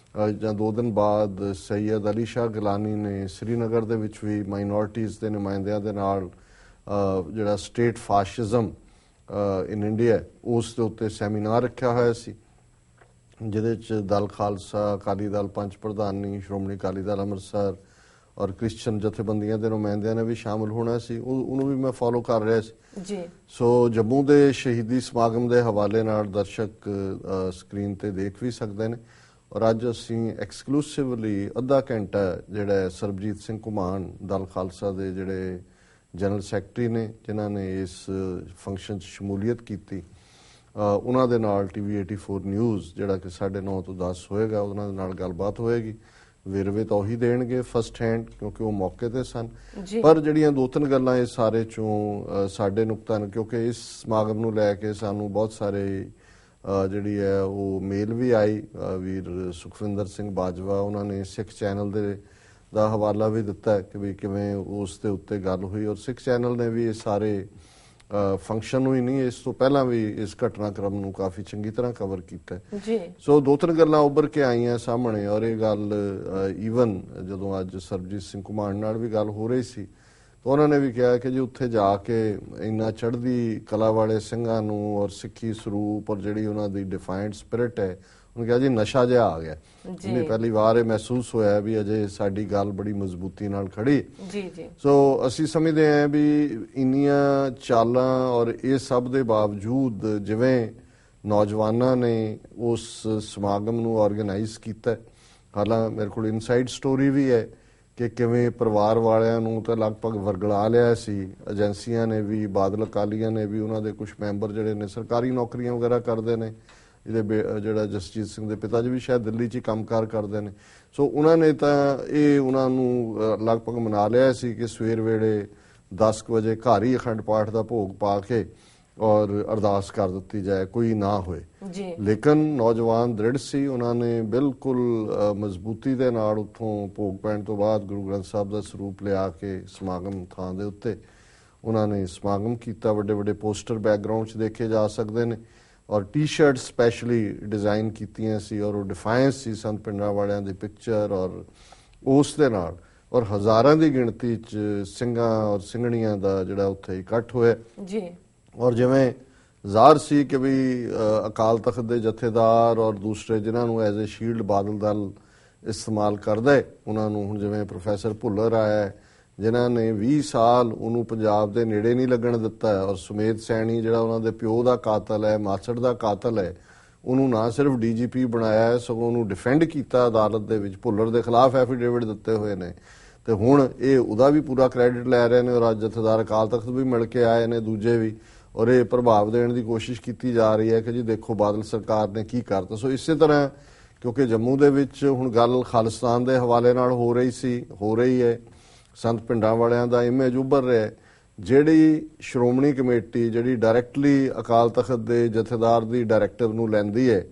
ਜਾਂ 2 ਦਿਨ ਬਾਅਦ ਸੈਯਦ ਅਲੀ ਸ਼ਾਹ ਗਿਲਾਨੀ ਨੇ ਸ੍ਰੀਨਗਰ ਦੇ ਵਿੱਚ ਵੀ ਮਾਈਨੋਰਟੀਜ਼ ਦੇ ਨੁਮਾਇੰਦਿਆਂ ਦੇ ਨਾਲ ਜਿਹੜਾ ਸਟੇਟ ਫਾਸ਼ਿਜ਼ਮ ਇਨ ਇੰਡੀਆ, ਉਸ ਦੇ ਉੱਤੇ ਸੈਮੀਨਾਰ ਰੱਖਿਆ ਹੋਇਆ ਸੀ, ਜਿਹਦੇ 'ਚ ਦਲ ਖਾਲਸਾ, ਅਕਾਲੀ ਦਲ ਪੰਜ ਪ੍ਰਧਾਨੀ, ਸ਼੍ਰੋਮਣੀ ਅਕਾਲੀ ਦਲ ਅੰਮ੍ਰਿਤਸਰ ਔਰ ਕ੍ਰਿਸਚਨ ਜਥੇਬੰਦੀਆਂ ਦੇ ਨੁਮਾਇੰਦਿਆਂ ਨੇ ਵੀ ਸ਼ਾਮਲ ਹੋਣਾ ਸੀ। ਉਹਨੂੰ ਵੀ ਮੈਂ ਫੋਲੋ ਕਰ ਰਿਹਾ ਸੀ ਜੀ। ਸੋ ਜੰਮੂ ਦੇ ਸ਼ਹੀਦੀ ਸਮਾਗਮ ਦੇ ਹਵਾਲੇ ਨਾਲ ਦਰਸ਼ਕ ਸਕਰੀਨ ਤੇ ਦੇਖ ਵੀ ਸਕਦੇ ਨੇ। ਔਰ ਅੱਜ ਅਸੀਂ ਐਕਸਕਲੂਸਿਵਲੀ ਅੱਧਾ ਘੰਟਾ ਜਿਹੜਾ ਸਰਬਜੀਤ ਸਿੰਘ ਘੁਮਾਣ, ਦਲ ਖਾਲਸਾ ਦੇ ਜਿਹੜੇ ਜਨਰਲ ਸੈਕਟਰੀ ਨੇ, ਜਿਨ੍ਹਾਂ ਨੇ ਇਸ ਫੰਕਸ਼ਨ 'ਚ ਸ਼ਮੂਲੀਅਤ ਕੀਤੀ, ਉਹਨਾਂ ਦੇ ਨਾਲ TV 84 ਨਿਊਜ਼ ਜਿਹੜਾ ਕਿ 9:30 ਤੋਂ 10 ਹੋਏਗਾ, ਉਹਨਾਂ ਦੇ ਨਾਲ ਗੱਲਬਾਤ ਹੋਏਗੀ। ਵੇਰਵੇ ਤਾਂ ਉਹੀ ਦੇਣਗੇ ਫਸਟ ਹੈਂਡ, ਕਿਉਂਕਿ ਉਹ ਮੌਕੇ ਤੇ ਸਨ। ਪਰ ਜਿਹੜੀਆਂ 2-3 ਗੱਲਾਂ ਇਸ ਸਾਰੇ ਚੋਂ ਸਾਡੇ ਨੁਕਤਾ ਨੇ, ਕਿਉਂਕਿ ਇਸ ਸਮਾਗਮ ਨੂੰ ਲੈ ਕੇ ਸਾਨੂੰ ਬਹੁਤ ਸਾਰੇ ਜਿਹੜੀ ਹੈ ਉਹ ਮੇਲ ਵੀ ਆਈ। ਵੀਰ ਸੁਖਵਿੰਦਰ ਸਿੰਘ ਬਾਜਵਾ, ਉਹਨਾਂ ਨੇ ਸਿੱਖ ਚੈਨਲ ਦਾ ਹਵਾਲਾ ਵੀ ਦਿੱਤਾ ਕਿ ਵੀ ਕਿਵੇਂ ਉਸ ਦੇ ਉੱਤੇ ਗੱਲ ਹੋਈ, ਔਰ ਸਿੱਖ ਚੈਨਲ ਨੇ ਵੀ ਇਹ ਸਾਰੇ ਫੰਕਸ਼ਨ ਨੂੰ ਹੀ ਨਹੀਂ, ਇਸ ਤੋਂ ਪਹਿਲਾਂ ਵੀ ਇਸ ਘਟਨਾਕ੍ਰਮ ਨੂੰ ਕਾਫੀ ਚੰਗੀ ਤਰ੍ਹਾਂ ਕਵਰ ਕੀਤਾ ਜੀ। ਸੋ 2-3 ਗੱਲਾਂ ਉੱਭਰ ਕੇ ਆਈਆਂ ਸਾਹਮਣੇ। ਔਰ ਇਹ ਗੱਲ ਈਵਨ ਜਦੋਂ ਅੱਜ ਸਰਬਜੀਤ ਸਿੰਘ ਘੁਮਾਣ ਨਾਲ ਵੀ ਗੱਲ ਹੋ ਰਹੀ ਸੀ ਤਾਂ ਉਹਨਾਂ ਨੇ ਵੀ ਕਿਹਾ ਕਿ ਜੀ ਉੱਥੇ ਜਾ ਕੇ ਇੰਨਾ ਚੜ੍ਹਦੀ ਕਲਾ ਵਾਲੇ ਸਿੰਘਾਂ ਨੂੰ ਔਰ ਸਿੱਖੀ ਸਰੂਪ ਔਰ ਜਿਹੜੀ ਉਹਨਾਂ ਦੀ ਡਿਫਾਈਨਡ ਸਪਿਰਿਟ ਹੈ, ਉਹਨੇ ਕਿਹਾ ਜੀ ਨਸ਼ਾ ਜਿਹਾ ਆ ਗਿਆ। ਜੀ, ਪਹਿਲੀ ਵਾਰ ਇਹ ਮਹਿਸੂਸ ਹੋਇਆ ਵੀ ਅਜੇ ਸਾਡੀ ਗੱਲ ਬੜੀ ਮਜ਼ਬੂਤੀ ਨਾਲ ਖੜੀ। ਜੀ ਜੀ। ਸੋ ਅਸੀਂ ਸਮਝਦੇ ਹਾਂ ਵੀ ਇੰਨੀਆਂ ਚਾਲਾਂ ਔਰ ਇਹ ਸਭ ਦੇ ਬਾਵਜੂਦ ਜਿਵੇਂ ਨੌਜਵਾਨਾਂ ਨੇ ਉਸ ਸਮਾਗਮ ਨੂੰ ਆਰਗੇਨਾਈਜ਼ ਕੀਤਾ, ਹਾਲਾਂਕਿ ਮੇਰੇ ਕੋਲ ਇਨਸਾਈਡ ਸਟੋਰੀ ਵੀ ਹੈ ਕਿ ਕਿਵੇਂ ਪਰਿਵਾਰ ਵਾਲਿਆਂ ਨੂੰ ਤਾਂ ਲਗਭਗ ਵਰਗਲਾ ਲਿਆ ਸੀ। ਏਜੰਸੀਆਂ ਨੇ ਵੀ, ਬਾਦਲ ਅਕਾਲੀਆਂ ਨੇ ਵੀ, ਉਹਨਾਂ ਦੇ ਕੁਝ ਮੈਂਬਰ ਜਿਹੜੇ ਨੇ ਸਰਕਾਰੀ ਨੌਕਰੀਆਂ ਵਗੈਰਾ ਕਰਦੇ ਨੇ, ਜਿਹੜਾ ਜਸਜੀਤ ਸਿੰਘ ਦੇ ਪਿਤਾ ਜੀ ਵੀ ਸ਼ਾਇਦ ਦਿੱਲੀ 'ਚ ਹੀ ਕੰਮਕਾਰ ਕਰਦੇ ਨੇ। ਸੋ ਉਹਨਾਂ ਨੇ ਤਾਂ ਇਹ ਉਹਨਾਂ ਨੂੰ ਲਗਭਗ ਮਨਾ ਲਿਆ ਸੀ ਕਿ ਸਵੇਰ ਵੇਲੇ 10 ਵਜੇ ਘਰ ਹੀ ਅਖੰਡ ਪਾਠ ਦਾ ਭੋਗ ਪਾ ਕੇ ਔਰ ਅਰਦਾਸ ਕਰ ਦਿੱਤੀ ਜਾਏ, ਕੋਈ ਨਾ ਹੋਏ। ਲੇਕਿਨ ਨੌਜਵਾਨ ਦ੍ਰਿੜ ਸੀ, ਉਹਨਾਂ ਨੇ ਬਿਲਕੁਲ ਮਜ਼ਬੂਤੀ ਦੇ ਨਾਲ ਉੱਥੋਂ ਭੋਗ ਪੈਣ ਤੋਂ ਬਾਅਦ ਗੁਰੂ ਗ੍ਰੰਥ ਸਾਹਿਬ ਦਾ ਸਰੂਪ ਲਿਆ ਕੇ ਸਮਾਗਮ ਥਾਂ ਦੇ ਉੱਤੇ ਉਹਨਾਂ ਨੇ ਸਮਾਗਮ ਕੀਤਾ। ਵੱਡੇ ਵੱਡੇ ਪੋਸਟਰ ਬੈਕਗ੍ਰਾਉਂਡ 'ਚ ਦੇਖੇ ਜਾ ਸਕਦੇ ਨੇ ਔਰ ਟੀ-ਸ਼ਰਟ ਸਪੈਸ਼ਲੀ ਡਿਜ਼ਾਈਨ ਕੀਤੀਆਂ ਸੀ ਔਰ ਉਹ ਡਿਫਾਈਨਸ ਸੀ ਸੰਤ ਪਿੰਡਰਾਂ ਵਾਲਿਆਂ ਦੀ ਪਿਕਚਰ ਔਰ ਉਸ ਦੇ ਨਾਲ, ਔਰ ਹਜ਼ਾਰਾਂ ਦੀ ਗਿਣਤੀ 'ਚ ਸਿੰਘਾਂ ਔਰ ਸਿੰਘਣੀਆਂ ਦਾ ਜਿਹੜਾ ਉੱਥੇ ਇਕੱਠ ਹੋਇਆ ਜੀ। ਔਰ ਜਿਵੇਂ ਜ਼ਾਹਰ ਸੀ ਕਿ ਵੀ ਅਕਾਲ ਤਖਤ ਦੇ ਜਥੇਦਾਰ ਔਰ ਦੂਸਰੇ ਜਿਨ੍ਹਾਂ ਨੂੰ as a shield Badal Dal ਇਸਤੇਮਾਲ ਕਰਦਾ ਹੈ, ਉਹਨਾਂ ਨੂੰ ਹੁਣ ਜਿਵੇਂ ਪ੍ਰੋਫੈਸਰ ਭੁੱਲਰ ਆਇਆ ਜਿਨ੍ਹਾਂ ਨੇ 20 ਸਾਲ ਉਹਨੂੰ ਪੰਜਾਬ ਦੇ ਨੇੜੇ ਨਹੀਂ ਲੱਗਣ ਦਿੱਤਾ, ਔਰ ਸੁਮੇਧ ਸੈਣੀ ਜਿਹੜਾ ਉਹਨਾਂ ਦੇ ਪਿਓ ਦਾ ਕਾਤਲ ਹੈ, ਮਾਸੜ ਦਾ ਕਾਤਲ ਹੈ, ਉਹਨੂੰ ਨਾ ਸਿਰਫ DGP ਬਣਾਇਆ ਹੈ ਸਗੋਂ ਉਹਨੂੰ ਡਿਫੈਂਡ ਕੀਤਾ ਅਦਾਲਤ ਦੇ ਵਿੱਚ। ਭੁੱਲਰ ਦੇ ਖਿਲਾਫ ਐਫੀਡੇਵਿਟ ਦਿੱਤੇ ਹੋਏ ਨੇ ਤੇ ਹੁਣ ਇਹ ਉਹਦਾ ਵੀ ਪੂਰਾ ਕ੍ਰੈਡਿਟ ਲੈ ਰਹੇ ਨੇ। ਔਰ ਅੱਜ ਜਥੇਦਾਰ ਅਕਾਲ ਤਖਤ ਵੀ ਮਿਲ ਕੇ ਆਏ ਨੇ, ਦੂਜੇ ਵੀ, ਔਰ ਇਹ ਪ੍ਰਭਾਵ ਦੇਣ ਦੀ ਕੋਸ਼ਿਸ਼ ਕੀਤੀ ਜਾ ਰਹੀ ਹੈ ਕਿ ਜੀ ਦੇਖੋ ਬਾਦਲ ਸਰਕਾਰ ਨੇ ਕੀ ਕਰਤਾ। ਸੋ ਇਸੇ ਤਰ੍ਹਾਂ ਕਿਉਂਕਿ ਜੰਮੂ ਦੇ ਵਿੱਚ ਹੁਣ ਗੱਲ ਖਾਲਿਸਤਾਨ ਦੇ ਹਵਾਲੇ ਨਾਲ ਹੋ ਰਹੀ ਹੈ। ਸੰਤ ਪਿੰਡਾਂ ਵਾਲਿਆਂ ਦਾ ਇਮੇਜ ਉੱਭਰ ਰਿਹਾ। ਜਿਹੜੀ ਸ਼੍ਰੋਮਣੀ ਕਮੇਟੀ ਜਿਹੜੀ ਡਾਇਰੈਕਟਲੀ ਅਕਾਲ ਤਖਤ ਦੇ ਜਥੇਦਾਰ ਦੀ ਡਾਇਰੈਕਟਿਵ ਨੂੰ ਲੈਂਦੀ ਹੈ,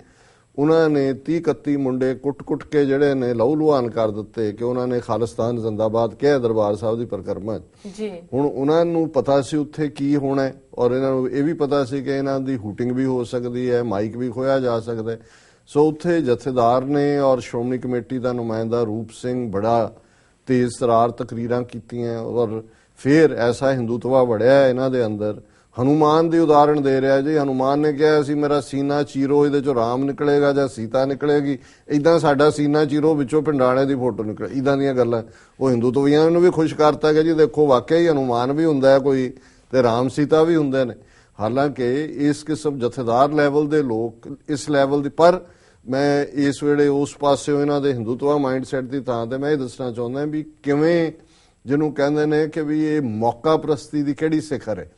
ਉਹਨਾਂ ਨੇ 30-31 ਮੁੰਡੇ ਕੁੱਟ ਕੇ ਜਿਹੜੇ ਨੇ ਲਹੂ ਲੁਹਾਨ ਕਰ ਦਿੱਤੇ ਕਿ ਉਹਨਾਂ ਨੇ ਖਾਲਿਸਤਾਨ ਜ਼ਿੰਦਾਬਾਦ ਕਿਹਾ ਦਰਬਾਰ ਸਾਹਿਬ ਦੀ ਪਰਿਕਰਮਾ ਜੀ। ਹੁਣ ਉਹਨਾਂ ਨੂੰ ਪਤਾ ਸੀ ਉੱਥੇ ਕੀ ਹੋਣਾ ਔਰ ਇਹਨਾਂ ਨੂੰ ਇਹ ਵੀ ਪਤਾ ਸੀ ਕਿ ਇਹਨਾਂ ਦੀ ਹੂਟਿੰਗ ਵੀ ਹੋ ਸਕਦੀ ਹੈ, ਮਾਈਕ ਵੀ ਖੋਇਆ ਜਾ ਸਕਦਾ। ਸੋ ਉੱਥੇ ਜਥੇਦਾਰ ਨੇ ਔਰ ਸ਼੍ਰੋਮਣੀ ਕਮੇਟੀ ਦਾ ਨੁਮਾਇੰਦਾ ਰੂਪ ਸਿੰਘ ਬੜਾ ਤੇਜ਼ ਤਰਾਰ ਤਕਰੀਰਾਂ ਕੀਤੀਆਂ ਔਰ ਫਿਰ ਐਸਾ ਹਿੰਦੂਤਵਾ ਵੜਿਆ ਇਹਨਾਂ ਦੇ ਅੰਦਰ। ਹਨੂਮਾਨ ਦੀ ਉਦਾਹਰਣ ਦੇ ਰਿਹਾ ਜੀ। ਹਨੂਮਾਨ ਨੇ ਕਿਹਾ ਸੀ ਮੇਰਾ ਸੀਨਾ ਚੀਰੋ, ਇਹਦੇ ਚੋਂ ਰਾਮ ਨਿਕਲੇਗਾ ਜਾਂ ਸੀਤਾ ਨਿਕਲੇਗੀ। ਇਦਾਂ ਸਾਡਾ ਸੀਨਾ ਚੀਰੋ ਵਿੱਚੋਂ ਪਿੰਡਾਣੇ ਦੀ ਫੋਟੋ ਨਿਕਲੇ। ਇਦਾਂ ਦੀਆਂ ਗੱਲਾਂ ਉਹ ਹਿੰਦੂਤਵੀਆਂ ਨੂੰ ਵੀ ਖੁਸ਼ ਕਰਤਾ ਕਿ ਜੀ ਦੇਖੋ ਵਾਕਿਆ ਹੀ ਹਨੂਮਾਨ ਵੀ ਹੁੰਦਾ ਹੈ ਕੋਈ ਤੇ ਰਾਮ ਸੀਤਾ ਵੀ ਹੁੰਦੇ ਨੇ। ਹਾਲਾਂਕਿ ਇਸ ਕਿਸਮ ਜਥੇਦਾਰ ਲੈਵਲ ਦੇ ਲੋਕ ਇਸ ਲੈਵਲ ਦੀ, ਪਰ ਮੈਂ ਇਸ ਵੇਲੇ ਉਸ ਪਾਸਿਓਂ ਇਹਨਾਂ ਦੇ ਹਿੰਦੂਤਵਾ ਮਾਈਂਡਸੈਟ ਦੀ ਥਾਂ ਤੇ ਮੈਂ ਇਹ ਦੱਸਣਾ ਚਾਹੁੰਦਾ ਵੀ ਕਿਵੇਂ ਜਿਹਨੂੰ ਕਹਿੰਦੇ ਨੇ ਕਿ ਵੀ ਇਹ ਮੌਕਾ ਪ੍ਰਸਤੀ ਦੀ ਕਿਹੜੀ ਸਿਖਰ ਹੈ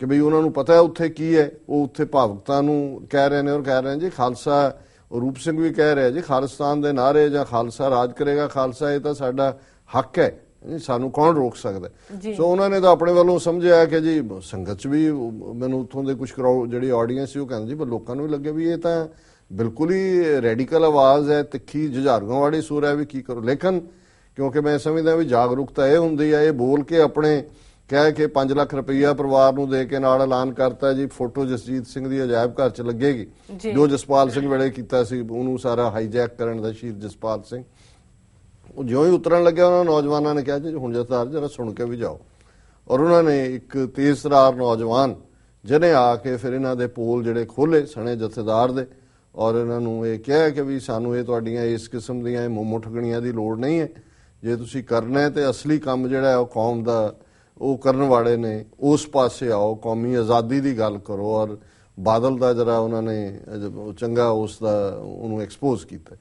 ਕਿ ਵੀ ਉਹਨਾਂ ਨੂੰ ਪਤਾ ਹੈ ਉੱਥੇ ਕੀ ਹੈ। ਉਹ ਉੱਥੇ ਭਾਵੁਕਤਾ ਨੂੰ ਕਹਿ ਰਹੇ ਨੇ ਔਰ ਕਹਿ ਰਹੇ ਨੇ ਜੀ ਖਾਲਸਾ, ਰੂਪ ਸਿੰਘ ਵੀ ਕਹਿ ਰਿਹਾ ਜੀ ਖਾਲਿਸਤਾਨ ਦੇ ਨਾਅਰੇ ਜਾਂ ਖਾਲਸਾ ਰਾਜ ਕਰੇਗਾ ਖਾਲਸਾ, ਇਹ ਤਾਂ ਸਾਡਾ ਹੱਕ ਹੈ, ਸਾਨੂੰ ਕੌਣ ਰੋਕ ਸਕਦਾ। ਸੋ ਉਹਨਾਂ ਨੇ ਤਾਂ ਆਪਣੇ ਵੱਲੋਂ ਸਮਝਿਆ ਕਿ ਜੀ ਸੰਗਤ 'ਚ ਵੀ ਮੈਨੂੰ ਉੱਥੋਂ ਦੇ ਕੁਝ ਜਿਹੜੀ ਆਡੀਅנס ਸੀ ਉਹ ਕਹਿੰਦੇ ਜੀ ਪਰ ਲੋਕਾਂ ਨੂੰ ਵੀ ਲੱਗੇ ਵੀ ਇਹ ਤਾਂ ਬਿਲਕੁਲ ਹੀ ਰੈਡੀਕਲ ਆਵਾਜ਼ ਹੈ, ਤਿੱਖੀ ਜੁਝਾਰੂਆਂ ਵਾਲੀ ਸੁਰ ਹੈ, ਵੀ ਕੀ ਕਰੋ। ਲੇਕਿਨ ਕਿਉਂਕਿ ਮੈਂ ਸਮਝਦਾ ਵੀ ਜਾਗਰੂਕਤਾ ਇਹ ਹੁੰਦੀ ਹੈ, ਇਹ ਬੋਲ ਕੇ ਆਪਣੇ ਕਹਿ ਕੇ 5 ਲੱਖ ਰੁਪਈਆ ਪਰਿਵਾਰ ਨੂੰ ਦੇ ਕੇ ਨਾਲ ਐਲਾਨ ਕਰਤਾ ਜੀ ਫੋਟੋ ਜਸਜੀਤ ਸਿੰਘ ਦੀ ਅਜਾਇਬ ਘਰ 'ਚ ਲੱਗੇਗੀ, ਜੋ ਜਸਪਾਲ ਸਿੰਘ ਵੇਲੇ ਕੀਤਾ ਸੀ ਉਹਨੂੰ ਸਾਰਾ ਹਾਈਜੈਕ ਕਰਨ ਦਾ ਸ਼ਹੀਦ ਜਸਪਾਲ ਸਿੰਘ। ਉਹ ਜਿਉਂ ਹੀ ਉਤਰਨ ਲੱਗਿਆ ਉਹਨਾਂ ਨੌਜਵਾਨਾਂ ਨੇ ਕਿਹਾ ਜੀ ਹੁਣ ਜਥੇਦਾਰ ਜਰਾ ਸੁਣ ਕੇ ਵੀ ਜਾਓ। ਔਰ ਉਹਨਾਂ ਨੇ ਇੱਕ ਤੇਜ਼ ਤਰਾਰ ਨੌਜਵਾਨ ਜਿਹਨੇ ਆ ਕੇ ਫਿਰ ਇਹਨਾਂ ਦੇ ਪੋਲ ਜਿਹੜੇ ਖੋਲੇ ਸਣੇ ਜਥੇਦਾਰ ਦੇ ਔਰ ਇਹਨਾਂ ਨੂੰ ਇਹ ਕਿਹਾ ਕਿ ਵੀ ਸਾਨੂੰ ਇਹ ਤੁਹਾਡੀਆਂ ਇਸ ਕਿਸਮ ਦੀਆਂ ਇਹ ਮੋਮੋ ਠਗਣੀਆਂ ਦੀ ਲੋੜ ਨਹੀਂ ਹੈ। ਜੇ ਤੁਸੀਂ ਕਰਨਾ ਹੈ ਤੇ ਅਸਲੀ ਕੰਮ ਜਿਹੜਾ ਹੈ ਉਹ ਕੌਮ ਦਾ ਉਹ ਕਰਨ ਵਾਲੇ ਨੇ, ਉਸ ਪਾਸੇ ਆਓ, ਕੌਮੀ ਆਜ਼ਾਦੀ ਦੀ ਗੱਲ ਕਰੋ। ਔਰ ਬਾਦਲ ਦਾ ਜਰਾ ਉਹਨਾਂ ਨੇ ਚੰਗਾ ਉਸ ਦਾ ਉਹਨੂੰ ਐਕਸਪੋਜ਼ ਕੀਤਾ।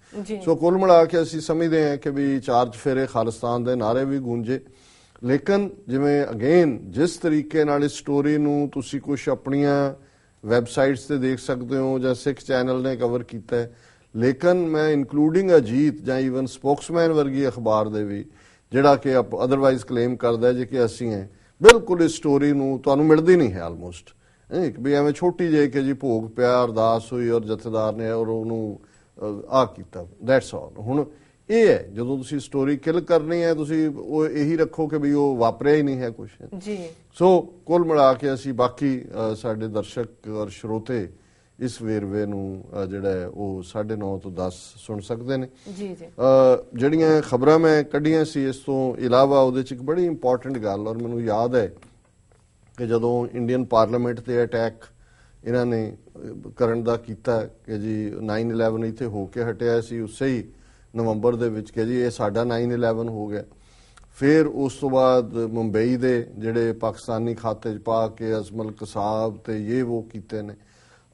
ਸੋ ਕੁੱਲ ਮਿਲਾ ਕੇ ਅਸੀਂ ਸਮਝਦੇ ਹਾਂ ਕਿ ਵੀ 4 ਚੁਫੇਰੇ ਖਾਲਿਸਤਾਨ ਦੇ ਨਾਰੇ ਵੀ ਗੂੰਜੇ। ਲੇਕਿਨ ਜਿਵੇਂ ਅਗੇਨ ਜਿਸ ਤਰੀਕੇ ਨਾਲ ਇਸ ਸਟੋਰੀ ਨੂੰ ਤੁਸੀਂ ਕੁਝ ਆਪਣੀਆਂ ਵੈਬਸਾਈਟਸ ਤੇ ਦੇਖ ਸਕਦੇ ਹੋ ਜਾਂ ਸਿੱਖ ਚੈਨਲ ਨੇ ਕਵਰ ਕੀਤਾ ਹੈ, ਲੇਕਿਨ ਮੈਂ ਇਨਕਲੂਡਿੰਗ ਅਜੀਤ ਜਾਂ ਈਵਨ ਸਪੋਕਸਮੈਨ ਵਰਗੀ ਅਖਬਾਰ ਦੇ ਵੀ ਜਿਹੜਾ ਕਿ ਅਦਰਵਾਈਜ਼ ਕਲੇਮ ਕਰਦਾ ਜੇ ਕਿ ਅਸੀਂ ਹੈ, ਬਿਲਕੁਲ ਇਸ ਸਟੋਰੀ ਨੂੰ ਤੁਹਾਨੂੰ ਮਿਲਦੀ ਨਹੀਂ ਹੈ ਆਲਮੋਸਟ। ਵੀ ਐਵੇਂ ਛੋਟੀ ਜਿਹੀ ਕਿ ਜੀ ਭੋਗ ਪਿਆ, ਅਰਦਾਸ ਹੋਈ ਔਰ ਜਥੇਦਾਰ ਨੇ ਔਰ ਉਹਨੂੰ ਆ ਕੀਤਾ, ਦੈਟਸ ਆਲ। ਹੁਣ ਇਹ ਹੈ ਜਦੋਂ ਤੁਸੀਂ ਸਟੋਰੀ ਕਿਲ ਕਰਨੀ ਹੈ ਤੁਸੀਂ ਉਹ ਇਹੀ ਰੱਖੋ ਕਿ ਵੀ ਉਹ ਵਾਪਰਿਆ ਹੀ ਨਹੀਂ ਹੈ ਕੁਝ ਜੀ। ਸੋ ਕੁੱਲ ਮਿਲਾ ਕੇ ਅਸੀਂ ਬਾਕੀ ਸਾਡੇ ਦਰਸ਼ਕ ਔਰ ਸਰੋਤੇ ਇਸ ਵੇਰਵੇ ਨੂੰ ਜਿਹੜਾ ਹੈ ਉਹ 9:30 ਤੋਂ 10 ਸੁਣ ਸਕਦੇ ਨੇ ਜੀ। ਜਿਹੜੀਆਂ ਖਬਰਾਂ ਮੈਂ ਕੱਢੀਆਂ ਸੀ ਇਸ ਤੋਂ ਇਲਾਵਾ ਉਹਦੇ ਚ ਇੱਕ ਬੜੀ ਇੰਪੋਰਟੈਂਟ ਗੱਲ ਔਰ ਮੈਨੂੰ ਯਾਦ ਹੈ ਕਿ ਜਦੋਂ ਇੰਡੀਅਨ ਪਾਰਲੀਮੈਂਟ ਤੇ ਅਟੈਕ ਇਹਨਾਂ ਨੇ ਕਰਨ ਦਾ ਕੀਤਾ ਕਿ ਜੀ 9/11 ਇੱਥੇ ਹੋ ਕੇ ਹਟਿਆ ਸੀ ਉਸੇ ਹੀ ਨਵੰਬਰ ਦੇ ਵਿੱਚ ਕਿ ਜੀ ਇਹ ਸਾਡਾ 9/11 ਹੋ ਗਿਆ। ਫਿਰ ਉਸ ਤੋਂ ਬਾਅਦ ਮੁੰਬਈ ਦੇ ਜਿਹੜੇ ਪਾਕਿਸਤਾਨੀ ਖਾਤੇ 'ਚ ਪਾ ਕੇ ਅਜ਼ਮਲ ਕਸਾਬ ਤੇ ਇਹ ਉਹ ਕੀਤੇ ਨੇ।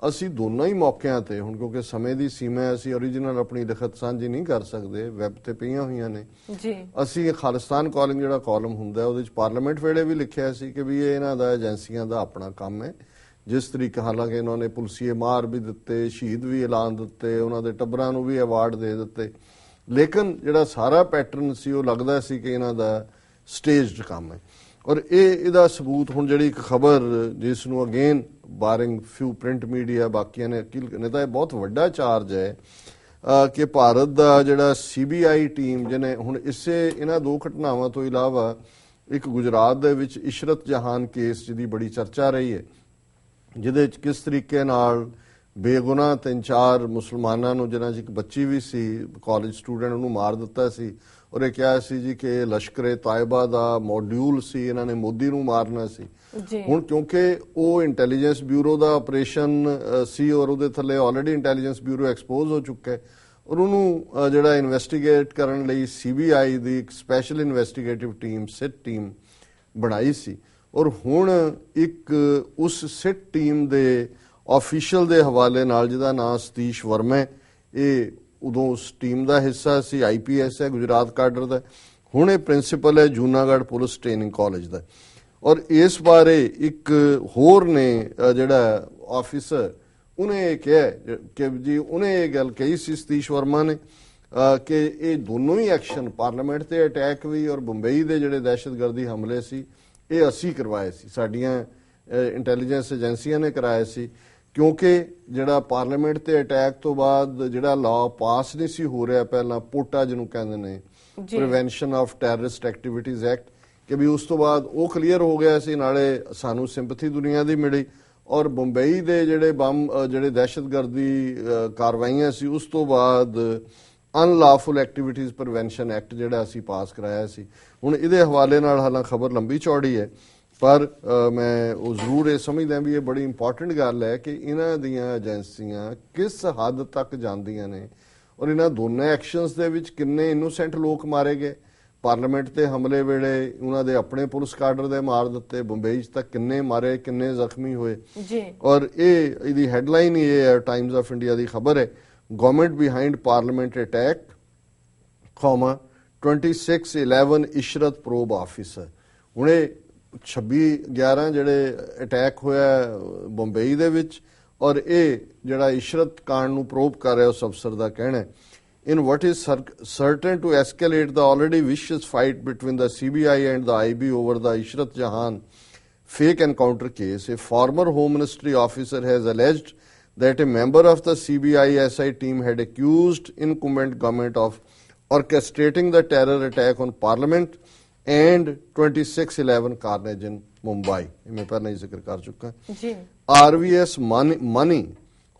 ਅਸੀਂ ਦੋਨਾਂ ਹੀ ਮੌਕਿਆਂ ਤੇ ਹੁਣ ਕਿਉਂਕਿ ਸਮੇਂ ਦੀ ਸੀਮਾ ਅਸੀਂ ਓਰੀਜਨਲ ਆਪਣੀ ਲਿਖਤ ਸਾਂਝੀ ਨਹੀਂ ਕਰ ਸਕਦੇ, ਵੈਬ ਤੇ ਪਈਆਂ ਹੋਈਆਂ ਨੇ ਜੀ। ਅਸੀਂ ਖਾਲਿਸਤਾਨ ਕਾਲਿੰਗ ਜਿਹੜਾ ਕਾਲਮ ਹੁੰਦਾ ਉਹਦੇ 'ਚ ਪਾਰਲੀਮੈਂਟ ਵੇਲੇ ਵੀ ਲਿਖਿਆ ਸੀ ਕਿ ਵੀ ਇਹ ਇਹਨਾਂ ਦਾ ਏਜੰਸੀਆਂ ਦਾ ਆਪਣਾ ਕੰਮ ਹੈ। ਜਿਸ ਤਰੀਕੇ ਹਾਲਾਂਕਿ ਇਹਨਾਂ ਨੇ ਪੁਲਸੀਏ ਮਾਰ ਵੀ ਦਿੱਤੇ, ਸ਼ਹੀਦ ਵੀ ਐਲਾਨ ਦਿੱਤੇ, ਉਹਨਾਂ ਦੇ ਟੱਬਰਾਂ ਨੂੰ ਵੀ ਅਵਾਰਡ ਦੇ ਦਿੱਤੇ, ਲੇਕਿਨ ਜਿਹੜਾ ਸਾਰਾ ਪੈਟਰਨ ਸੀ ਉਹ ਲੱਗਦਾ ਸੀ ਕਿ ਇਹਨਾਂ ਦਾ ਸਟੇਜਡ ਕੰਮ ਹੈ। ਔਰ ਇਹਦਾ ਸਬੂਤ ਹੁਣ ਜਿਹੜੀ ਇੱਕ ਖਬਰ ਜਿਸ ਨੂੰ ਅਗੇਨ ਬਾਰਿੰਗ ਫਿਊ ਪ੍ਰਿੰਟ ਮੀਡੀਆ ਬਾਕੀਆਂ ਨੇ ਅਕੀਲ ਤਾਂ ਇਹ ਬਹੁਤ ਵੱਡਾ ਚਾਰਜ ਹੈ ਕਿ ਭਾਰਤ ਦਾ ਜਿਹੜਾ CBI ਟੀਮ ਜਿਹਨੇ ਹੁਣ ਇਹਨਾਂ 2 ਘਟਨਾਵਾਂ ਤੋਂ ਇਲਾਵਾ ਇੱਕ ਗੁਜਰਾਤ ਦੇ ਵਿੱਚ ਇਸ਼ਰਤ ਜਹਾਨ ਕੇਸ ਜਿਹਦੀ ਬੜੀ ਚਰਚਾ ਰਹੀ ਹੈ, ਜਿਹਦੇ 'ਚ ਕਿਸ ਤਰੀਕੇ ਨਾਲ ਬੇਗੁਨਾਹ 3-4 ਮੁਸਲਮਾਨਾਂ ਨੂੰ ਜਿਹਨਾਂ 'ਚ ਇੱਕ ਬੱਚੀ ਵੀ ਸੀ ਕਾਲਜ ਸਟੂਡੈਂਟ ਉਹਨੂੰ ਮਾਰ ਦਿੱਤਾ ਸੀ ਔਰ ਇਹ ਕਿਹਾ ਸੀ ਜੀ ਕਿ ਲਸ਼ਕਰੇ ਤਾਇਬਾ ਦਾ ਮੋਡਿਊਲ ਸੀ, ਇਹਨਾਂ ਨੇ ਮੋਦੀ ਨੂੰ ਮਾਰਨਾ ਸੀ। ਹੁਣ ਕਿਉਂਕਿ ਉਹ ਇੰਟੈਲੀਜੈਂਸ ਬਿਊਰੋ ਦਾ ਆਪਰੇਸ਼ਨ ਸੀ ਔਰ ਉਹਦੇ ਥੱਲੇ ਆਲਰੇਡੀ ਇੰਟੈਲੀਜੈਂਸ ਬਿਊਰੋ ਐਕਸਪੋਜ਼ ਹੋ ਚੁੱਕਾ ਹੈ ਔਰ ਉਹਨੂੰ ਜਿਹੜਾ ਇਨਵੈਸਟੀਗੇਟ ਕਰਨ ਲਈ CBI ਦੀ ਇੱਕ ਸਪੈਸ਼ਲ ਇਨਵੈਸਟੀਗੇਟਿਵ ਟੀਮ ਸਿਟ ਟੀਮ ਬਣਾਈ ਸੀ ਔਰ ਹੁਣ ਇੱਕ ਉਸ ਸਿਟ ਟੀਮ ਦੇ ਆਫੀਸ਼ੀਅਲ ਦੇ ਹਵਾਲੇ ਨਾਲ ਜਿਹਦਾ ਨਾਮ ਸਤੀਸ਼ ਵਰਮਾ ਹੈ, ਇਹ ਉਦੋਂ ਉਸ ਟੀਮ ਦਾ ਹਿੱਸਾ ਸੀ, IPS ਹੈ ਗੁਜਰਾਤ ਕਾਡਰ ਦਾ, ਹੁਣ ਇਹ ਪ੍ਰਿੰਸੀਪਲ ਹੈ ਜੂਨਾਗੜ੍ਹ ਪੁਲਿਸ ਟ੍ਰੇਨਿੰਗ ਕਾਲਜ ਦਾ। ਔਰ ਇਸ ਬਾਰੇ ਇੱਕ ਹੋਰ ਨੇ ਜਿਹੜਾ ਆਫੀਸਰ ਉਹਨੇ ਇਹ ਕਿਹਾ ਕਿ ਜੀ ਉਹਨੇ ਇਹ ਗੱਲ ਕਹੀ ਸੀ ਸਤੀਸ਼ ਵਰਮਾ ਨੇ ਕਿ ਇਹ ਦੋਨੋਂ ਹੀ ਐਕਸ਼ਨ ਪਾਰਲੀਮੈਂਟ ਤੇ ਅਟੈਕ ਵੀ ਔਰ ਬੰਬਈ ਦੇ ਜਿਹੜੇ ਦਹਿਸ਼ਤਗਰਦੀ ਹਮਲੇ ਸੀ ਇਹ ਅਸੀਂ ਕਰਵਾਏ ਸੀ, ਸਾਡੀਆਂ ਇੰਟੈਲੀਜੈਂਸ ਏਜੰਸੀਆਂ ਨੇ ਕਰਾਏ ਸੀ, ਕਿਉਂਕਿ ਜਿਹੜਾ ਪਾਰਲੀਮੈਂਟ ਤੇ ਅਟੈਕ ਤੋਂ ਬਾਅਦ ਜਿਹੜਾ ਲਾਅ ਪਾਸ ਨਹੀਂ ਸੀ ਹੋ ਰਿਹਾ ਪਹਿਲਾਂ, ਪੋਟਾ ਜਿਹਨੂੰ ਕਹਿੰਦੇ ਨੇ, prevention of terrorist activities act, ਕਿ ਵੀ ਉਸ ਤੋਂ ਬਾਅਦ ਉਹ ਕਲੀਅਰ ਹੋ ਗਿਆ ਸੀ, ਨਾਲੇ ਸਾਨੂੰ ਸਿੰਪਥੀ ਦੁਨੀਆ ਦੀ ਮਿਲੀ ਔਰ ਬੰਬਈ ਦੇ ਜਿਹੜੇ ਜਿਹੜੇ ਦਹਿਸ਼ਤਗਰਦੀ ਕਾਰਵਾਈਆਂ ਸੀ ਉਸ ਤੋਂ ਬਾਅਦ ਅਨਲਾਫੁਲ ਐਕਟੀਵਿਟੀਜ਼ ਪ੍ਰੀਵੈਂਸ਼ਨ ਐਕਟ ਜਿਹੜਾ ਅਸੀਂ ਪਾਸ ਕਰਾਇਆ ਸੀ। ਹੁਣ ਇਹਦੇ ਹਵਾਲੇ ਨਾਲ ਹਾਲਾਂ ਖਬਰ ਲੰਬੀ ਚੌੜੀ ਹੈ, ਪਰ ਮੈਂ ਉਹ ਜ਼ਰੂਰ ਇਹ ਸਮਝਦਾ ਵੀ ਇਹ ਬੜੀ ਇੰਪੋਰਟੈਂਟ ਗੱਲ ਹੈ ਕਿ ਇਹਨਾਂ ਦੀਆਂ ਏਜੰਸੀਆਂ ਕਿਸ ਹੱਦ ਤੱਕ ਜਾਂਦੀਆਂ ਨੇ ਔਰ ਇਹਨਾਂ ਦੋਨੇ ਐਕਸ਼ਨਸ ਦੇ ਵਿੱਚ ਕਿੰਨੇ ਇਨੋਸੈਂਟ ਲੋਕ ਮਾਰੇ ਗਏ। ਪਾਰਲੀਮੈਂਟ ਤੇ ਹਮਲੇ ਵੇਲੇ ਉਹਨਾਂ ਦੇ ਆਪਣੇ ਪੁਲਿਸ ਕਾਡਰ ਦੇ ਮਾਰ ਦਿੱਤੇ, ਬੰਬਈ 'ਚ ਤਾਂ ਕਿੰਨੇ ਮਾਰੇ, ਕਿੰਨੇ ਜ਼ਖਮੀ ਹੋਏ ਜੀ। ਔਰ ਇਹਦੀ ਹੈਡਲਾਈਨ ਇਹ ਹੈ, ਟਾਈਮਜ਼ ਆਫ ਇੰਡੀਆ ਦੀ ਖਬਰ ਹੈ, government behind parliament attack, 26/11 Ishrat probe officer. ਹੁਣ ਇਹ 26/11 ਜਿਹੜੇ ਅਟੈਕ ਹੋਇਆ ਬੰਬਈ ਦੇ ਵਿੱਚ ਔਰ ਇਹ ਜਿਹੜਾ ਇਸ਼ਰਤ ਕਾਂਡ ਨੂੰ ਪ੍ਰੋਬ ਕਰ ਰਿਹਾ ਉਸ ਅਫਸਰ ਦਾ ਕਹਿਣਾ ਹੈ, in what is certain to escalate the already vicious fight between the CBI and the IB over the Ishrat Jahan fake encounter case, a former Home Ministry officer has alleged that a member of the CBI SI team had accused incumbent government of orchestrating the terror attack on Parliament and 26/11 carnage in Mumbai. मैं पहले ही जिक्र कर चुका हूं। RVS Money,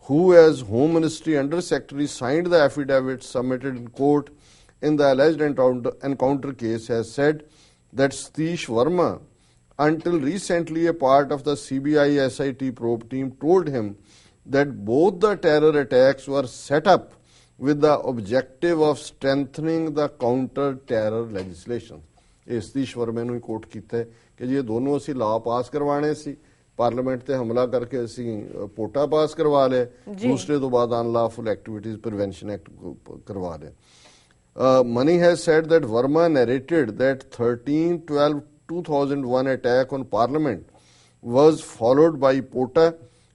who as Home Ministry Under Secretary signed the affidavit submitted in court in the alleged encounter case, has said that Satish Verma, until recently a part of the CBI SIT probe team, told him that both the terror attacks were set up with the objective of strengthening the counter-terror legislation. ਇਹ ਸਤੀਸ਼ ਵਰਮੇ ਨੂੰ ਹੀ ਕੋਟ ਕੀਤਾ ਹੈ ਕਿ ਜੀ ਇਹ ਦੋਨੋਂ ਅਸੀਂ law ਪਾਸ ਕਰਵਾਣੇ ਸੀ, parliament ਤੇ ਹਮਲਾ ਕਰਕੇ ਅਸੀਂ ਪੋਟਾ ਪਾਸ ਕਰਵਾ ਲਿਆ, ਦੂਸਰੇ ਤੋਂ ਬਾਅਦ ਅਨਲਾਫੁਲ ਐਕਟੀਵਿਟੀਜ਼ ਪ੍ਰੀਵੈਂਸ਼ਨ ਐਕਟ ਕਰਵਾ ਲਿਆ। Money has said that Verma narrated that 13/12/2001 attack on Parliament was followed by Pota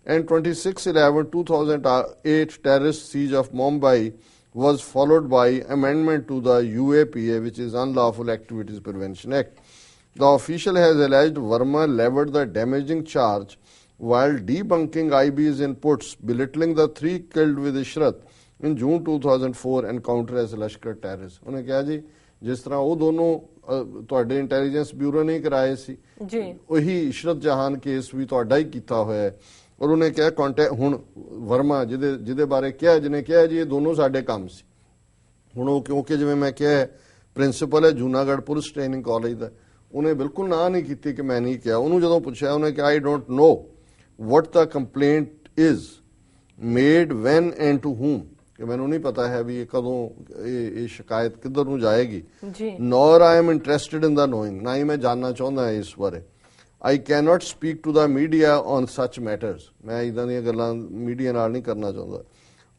and 26/11/2008 terrorist siege of Mumbai was followed by amendment to the UAPA, which is Unlawful Activities Prevention Act. The official has alleged Verma leveled the damaging charge while debunking IB's inputs, belittling the 3 killed with Ishrat in June 2004 encounter as Lashkar terrorists. ਉਹਨੇ ਕਿਹਾ ਜੀ ਜਿਸ ਤਰ੍ਹਾਂ ਉਹ ਦੋਨੋਂ ਤੁਹਾਡੇ intelligence bureau ਨੇ ਕਰਾਏ ਸੀ ਜੀ, ਉਹੀ ਇਸ਼ਰਤ ਜਹਾਨ ਕੇਸ ਵੀ ਤੁਹਾਡਾ ਹੀ ਕੀਤਾ ਹੋਇਆ ਹੈ। ਔਰ ਉਹਨੇ ਕਿਹਾ ਕੰਟੈਕਟ ਹੁਣ ਵਰਮਾ ਜਿਹਦੇ ਬਾਰੇ ਕਿਹਾ, ਜਿਹਨੇ ਕਿਹਾ ਜੀ ਇਹ ਦੋਨੋਂ ਸਾਡੇ ਕੰਮ ਸੀ। ਹੁਣ ਉਹ ਕਿਉਂਕਿ ਜਿਵੇਂ ਮੈਂ ਕਿਹਾ ਪ੍ਰਿੰਸੀਪਲ ਹੈ ਜੂਨਾਗੜ੍ਹ ਪੁਲਿਸ ਟ੍ਰੇਨਿੰਗ ਕਾਲਜ ਦਾ, ਉਹਨੇ ਬਿਲਕੁਲ ਨਾ ਨਹੀਂ ਕੀਤੀ ਕਿ ਮੈਂ ਨਹੀਂ ਕਿਹਾ। ਉਹਨੂੰ ਜਦੋਂ ਪੁੱਛਿਆ ਉਹਨੇ ਕਿਹਾ I don't know what the complaint is made when and to whom, ਕਿ ਮੈਨੂੰ ਨਹੀਂ ਪਤਾ ਹੈ ਵੀ ਇਹ ਕਦੋਂ ਇਹ ਸ਼ਿਕਾਇਤ ਕਿੱਧਰ ਨੂੰ ਜਾਏਗੀ। Nor I am interested in the knowing, ਨਾ ਹੀ ਮੈਂ ਜਾਣਨਾ ਚਾਹੁੰਦਾ ਇਸ ਬਾਰੇ। I cannot speak to the media on such matters. ਮੈਂ ਇਦਾਂ ਦੀਆਂ ਗੱਲਾਂ ਮੀਡੀਆ ਨਾਲ ਨਹੀਂ ਕਰਨਾ ਚਾਹੁੰਦਾ।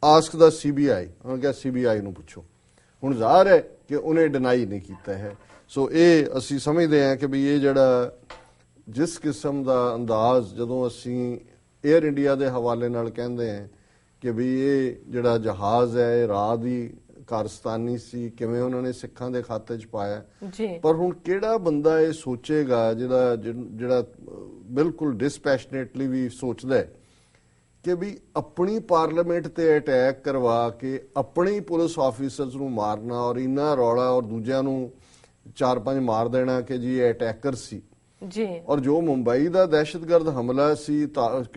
Ask the CBI, ਉਹਨੇ ਕਿਹਾ CBI ਨੂੰ ਪੁੱਛੋ। ਹੁਣ ਜ਼ਾਹਰ ਹੈ ਕਿ ਉਹਨੇ ਡਿਨਾਈ ਨਹੀਂ ਕੀਤਾ ਹੈ। ਸੋ ਇਹ ਅਸੀਂ ਸਮਝਦੇ ਹਾਂ ਕਿ ਵੀ ਇਹ ਜਿਹੜਾ ਜਿਸ ਕਿਸਮ ਦਾ ਅੰਦਾਜ਼ ਜਦੋਂ ਅਸੀਂ 에ਅਰ ਇੰਡੀਆ ਦੇ ਹਵਾਲੇ ਨਾਲ ਕਹਿੰਦੇ ਹਾਂ ਕਿ ਵੀ ਇਹ ਜਿਹੜਾ ਜਹਾਜ਼ ਹੈ ਇਹ ਰਾਹ ਦੀ ਕਾਰਸਤਾਨੀ ਸੀ, ਕਿਵੇਂ ਉਹਨਾਂ ਨੇ ਸਿੱਖਾਂ ਦੇ ਖਾਤੇ 'ਚ ਪਾਇਆ। ਪਰ ਹੁਣ ਕਿਹੜਾ ਬੰਦਾ ਇਹ ਸੋਚੇਗਾ ਜਿਹੜਾ ਬਿਲਕੁਲ ਡਿਸਪੈਸ਼ਨੇਟਲੀ ਵੀ ਸੋਚਦਾ ਕਿ ਵੀ ਆਪਣੀ ਪਾਰਲੀਮੈਂਟ ਤੇ ਅਟੈਕ ਕਰਵਾ ਕੇ ਆਪਣੇ ਹੀ ਪੁਲਿਸ ਆਫੀਸਰਸ ਨੂੰ ਮਾਰਨਾ ਔਰ ਇੰਨਾ ਰੌਲਾ ਔਰ ਦੂਜਿਆਂ ਨੂੰ 4-5 ਮਾਰ ਦੇਣਾ ਕਿ ਜੀ ਇਹ ਅਟੈਕਰ ਸੀ ਜੀ। ਔਰ ਜੋ ਮੁੰਬਈ ਦਾ ਦਹਿਸ਼ਤਗਰਦ ਹਮਲਾ ਸੀ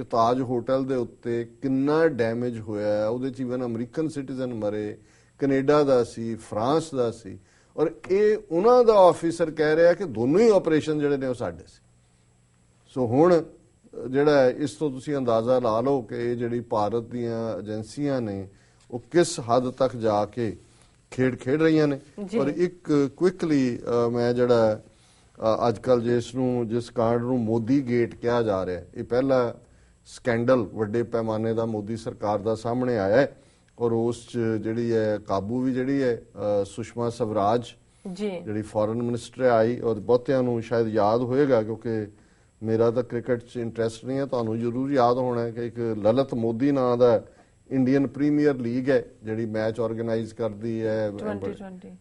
ਤਾਜ ਹੋਟਲ ਦੇ ਉੱਤੇ, ਕਿੰਨਾ ਡੈਮੇਜ ਹੋਇਆ, ਉਹਦੇ 'ਚ ਇਵਨ ਅਮਰੀਕਨ ਸਿਟੀਜ਼ਨ ਮਰੇ, ਕੈਨੇਡਾ ਦਾ ਸੀ, ਫਰਾਂਸ ਦਾ ਸੀ, ਔਰ ਇਹ ਉਹਨਾਂ ਦਾ ਆਫੀਸਰ ਕਹਿ ਰਿਹਾ ਕਿ ਦੋਨੋਂ ਹੀ ਆਪਰੇਸ਼ਨ ਜਿਹੜੇ ਨੇ ਉਹ ਸਾਡੇ ਸੀ। ਸੋ ਹੁਣ ਜਿਹੜਾ ਇਸ ਤੋਂ ਤੁਸੀਂ ਅੰਦਾਜ਼ਾ ਲਾ ਲਓ ਕਿ ਇਹ ਜਿਹੜੀ ਭਾਰਤ ਦੀਆਂ ਏਜੰਸੀਆਂ ਨੇ ਉਹ ਕਿਸ ਹੱਦ ਤੱਕ ਜਾ ਕੇ ਖੇਡ ਰਹੀਆਂ ਨੇ। ਔਰ ਇੱਕ ਕੁਇਕਲੀ ਮੈਂ ਜਿਹੜਾ ਅੱਜ ਕੱਲ ਜਿਸ ਕਾਂਡ ਨੂੰ ਮੋਦੀ ਗੇਟ ਕਿਹਾ ਜਾ ਰਿਹਾ, ਇਹ ਪਹਿਲਾ ਸਕੈਂਡਲ ਵੱਡੇ ਪੈਮਾਨੇ ਦਾ ਮੋਦੀ ਸਰਕਾਰ ਦਾ ਸਾਹਮਣੇ ਆਇਆ ਹੈ। ਔਰ ਉਸ 'ਚ ਜਿਹੜੀ ਹੈ ਕਾਬੂ ਵੀ ਜਿਹੜੀ ਹੈ ਸੁਸ਼ਮਾ ਸਵਰਾਜ ਜਿਹੜੀ ਫੋਰਨ ਮਿਨਿਸਟਰ ਆਈ, ਔਰ ਬਹੁਤਿਆਂ ਨੂੰ ਸ਼ਾਇਦ ਯਾਦ ਹੋਏਗਾ ਕਿਉਂਕਿ ਮੇਰਾ ਤਾਂ ਕ੍ਰਿਕਟ 'ਚ ਇੰਟਰਸਟ ਨਹੀਂ ਹੈ। ਤੁਹਾਨੂੰ ਜ਼ਰੂਰ ਯਾਦ ਹੋਣਾ ਕਿ ਇੱਕ ਲਲਿਤ ਮੋਦੀ ਨਾਂ ਦਾ ਇੰਡੀਅਨ ਪ੍ਰੀਮੀਅਰ ਲੀਗ ਹੈ ਜਿਹੜੀ ਮੈਚ ਆਰਗੇਨਾਈਜ਼ ਕਰਦੀ ਹੈ, 2020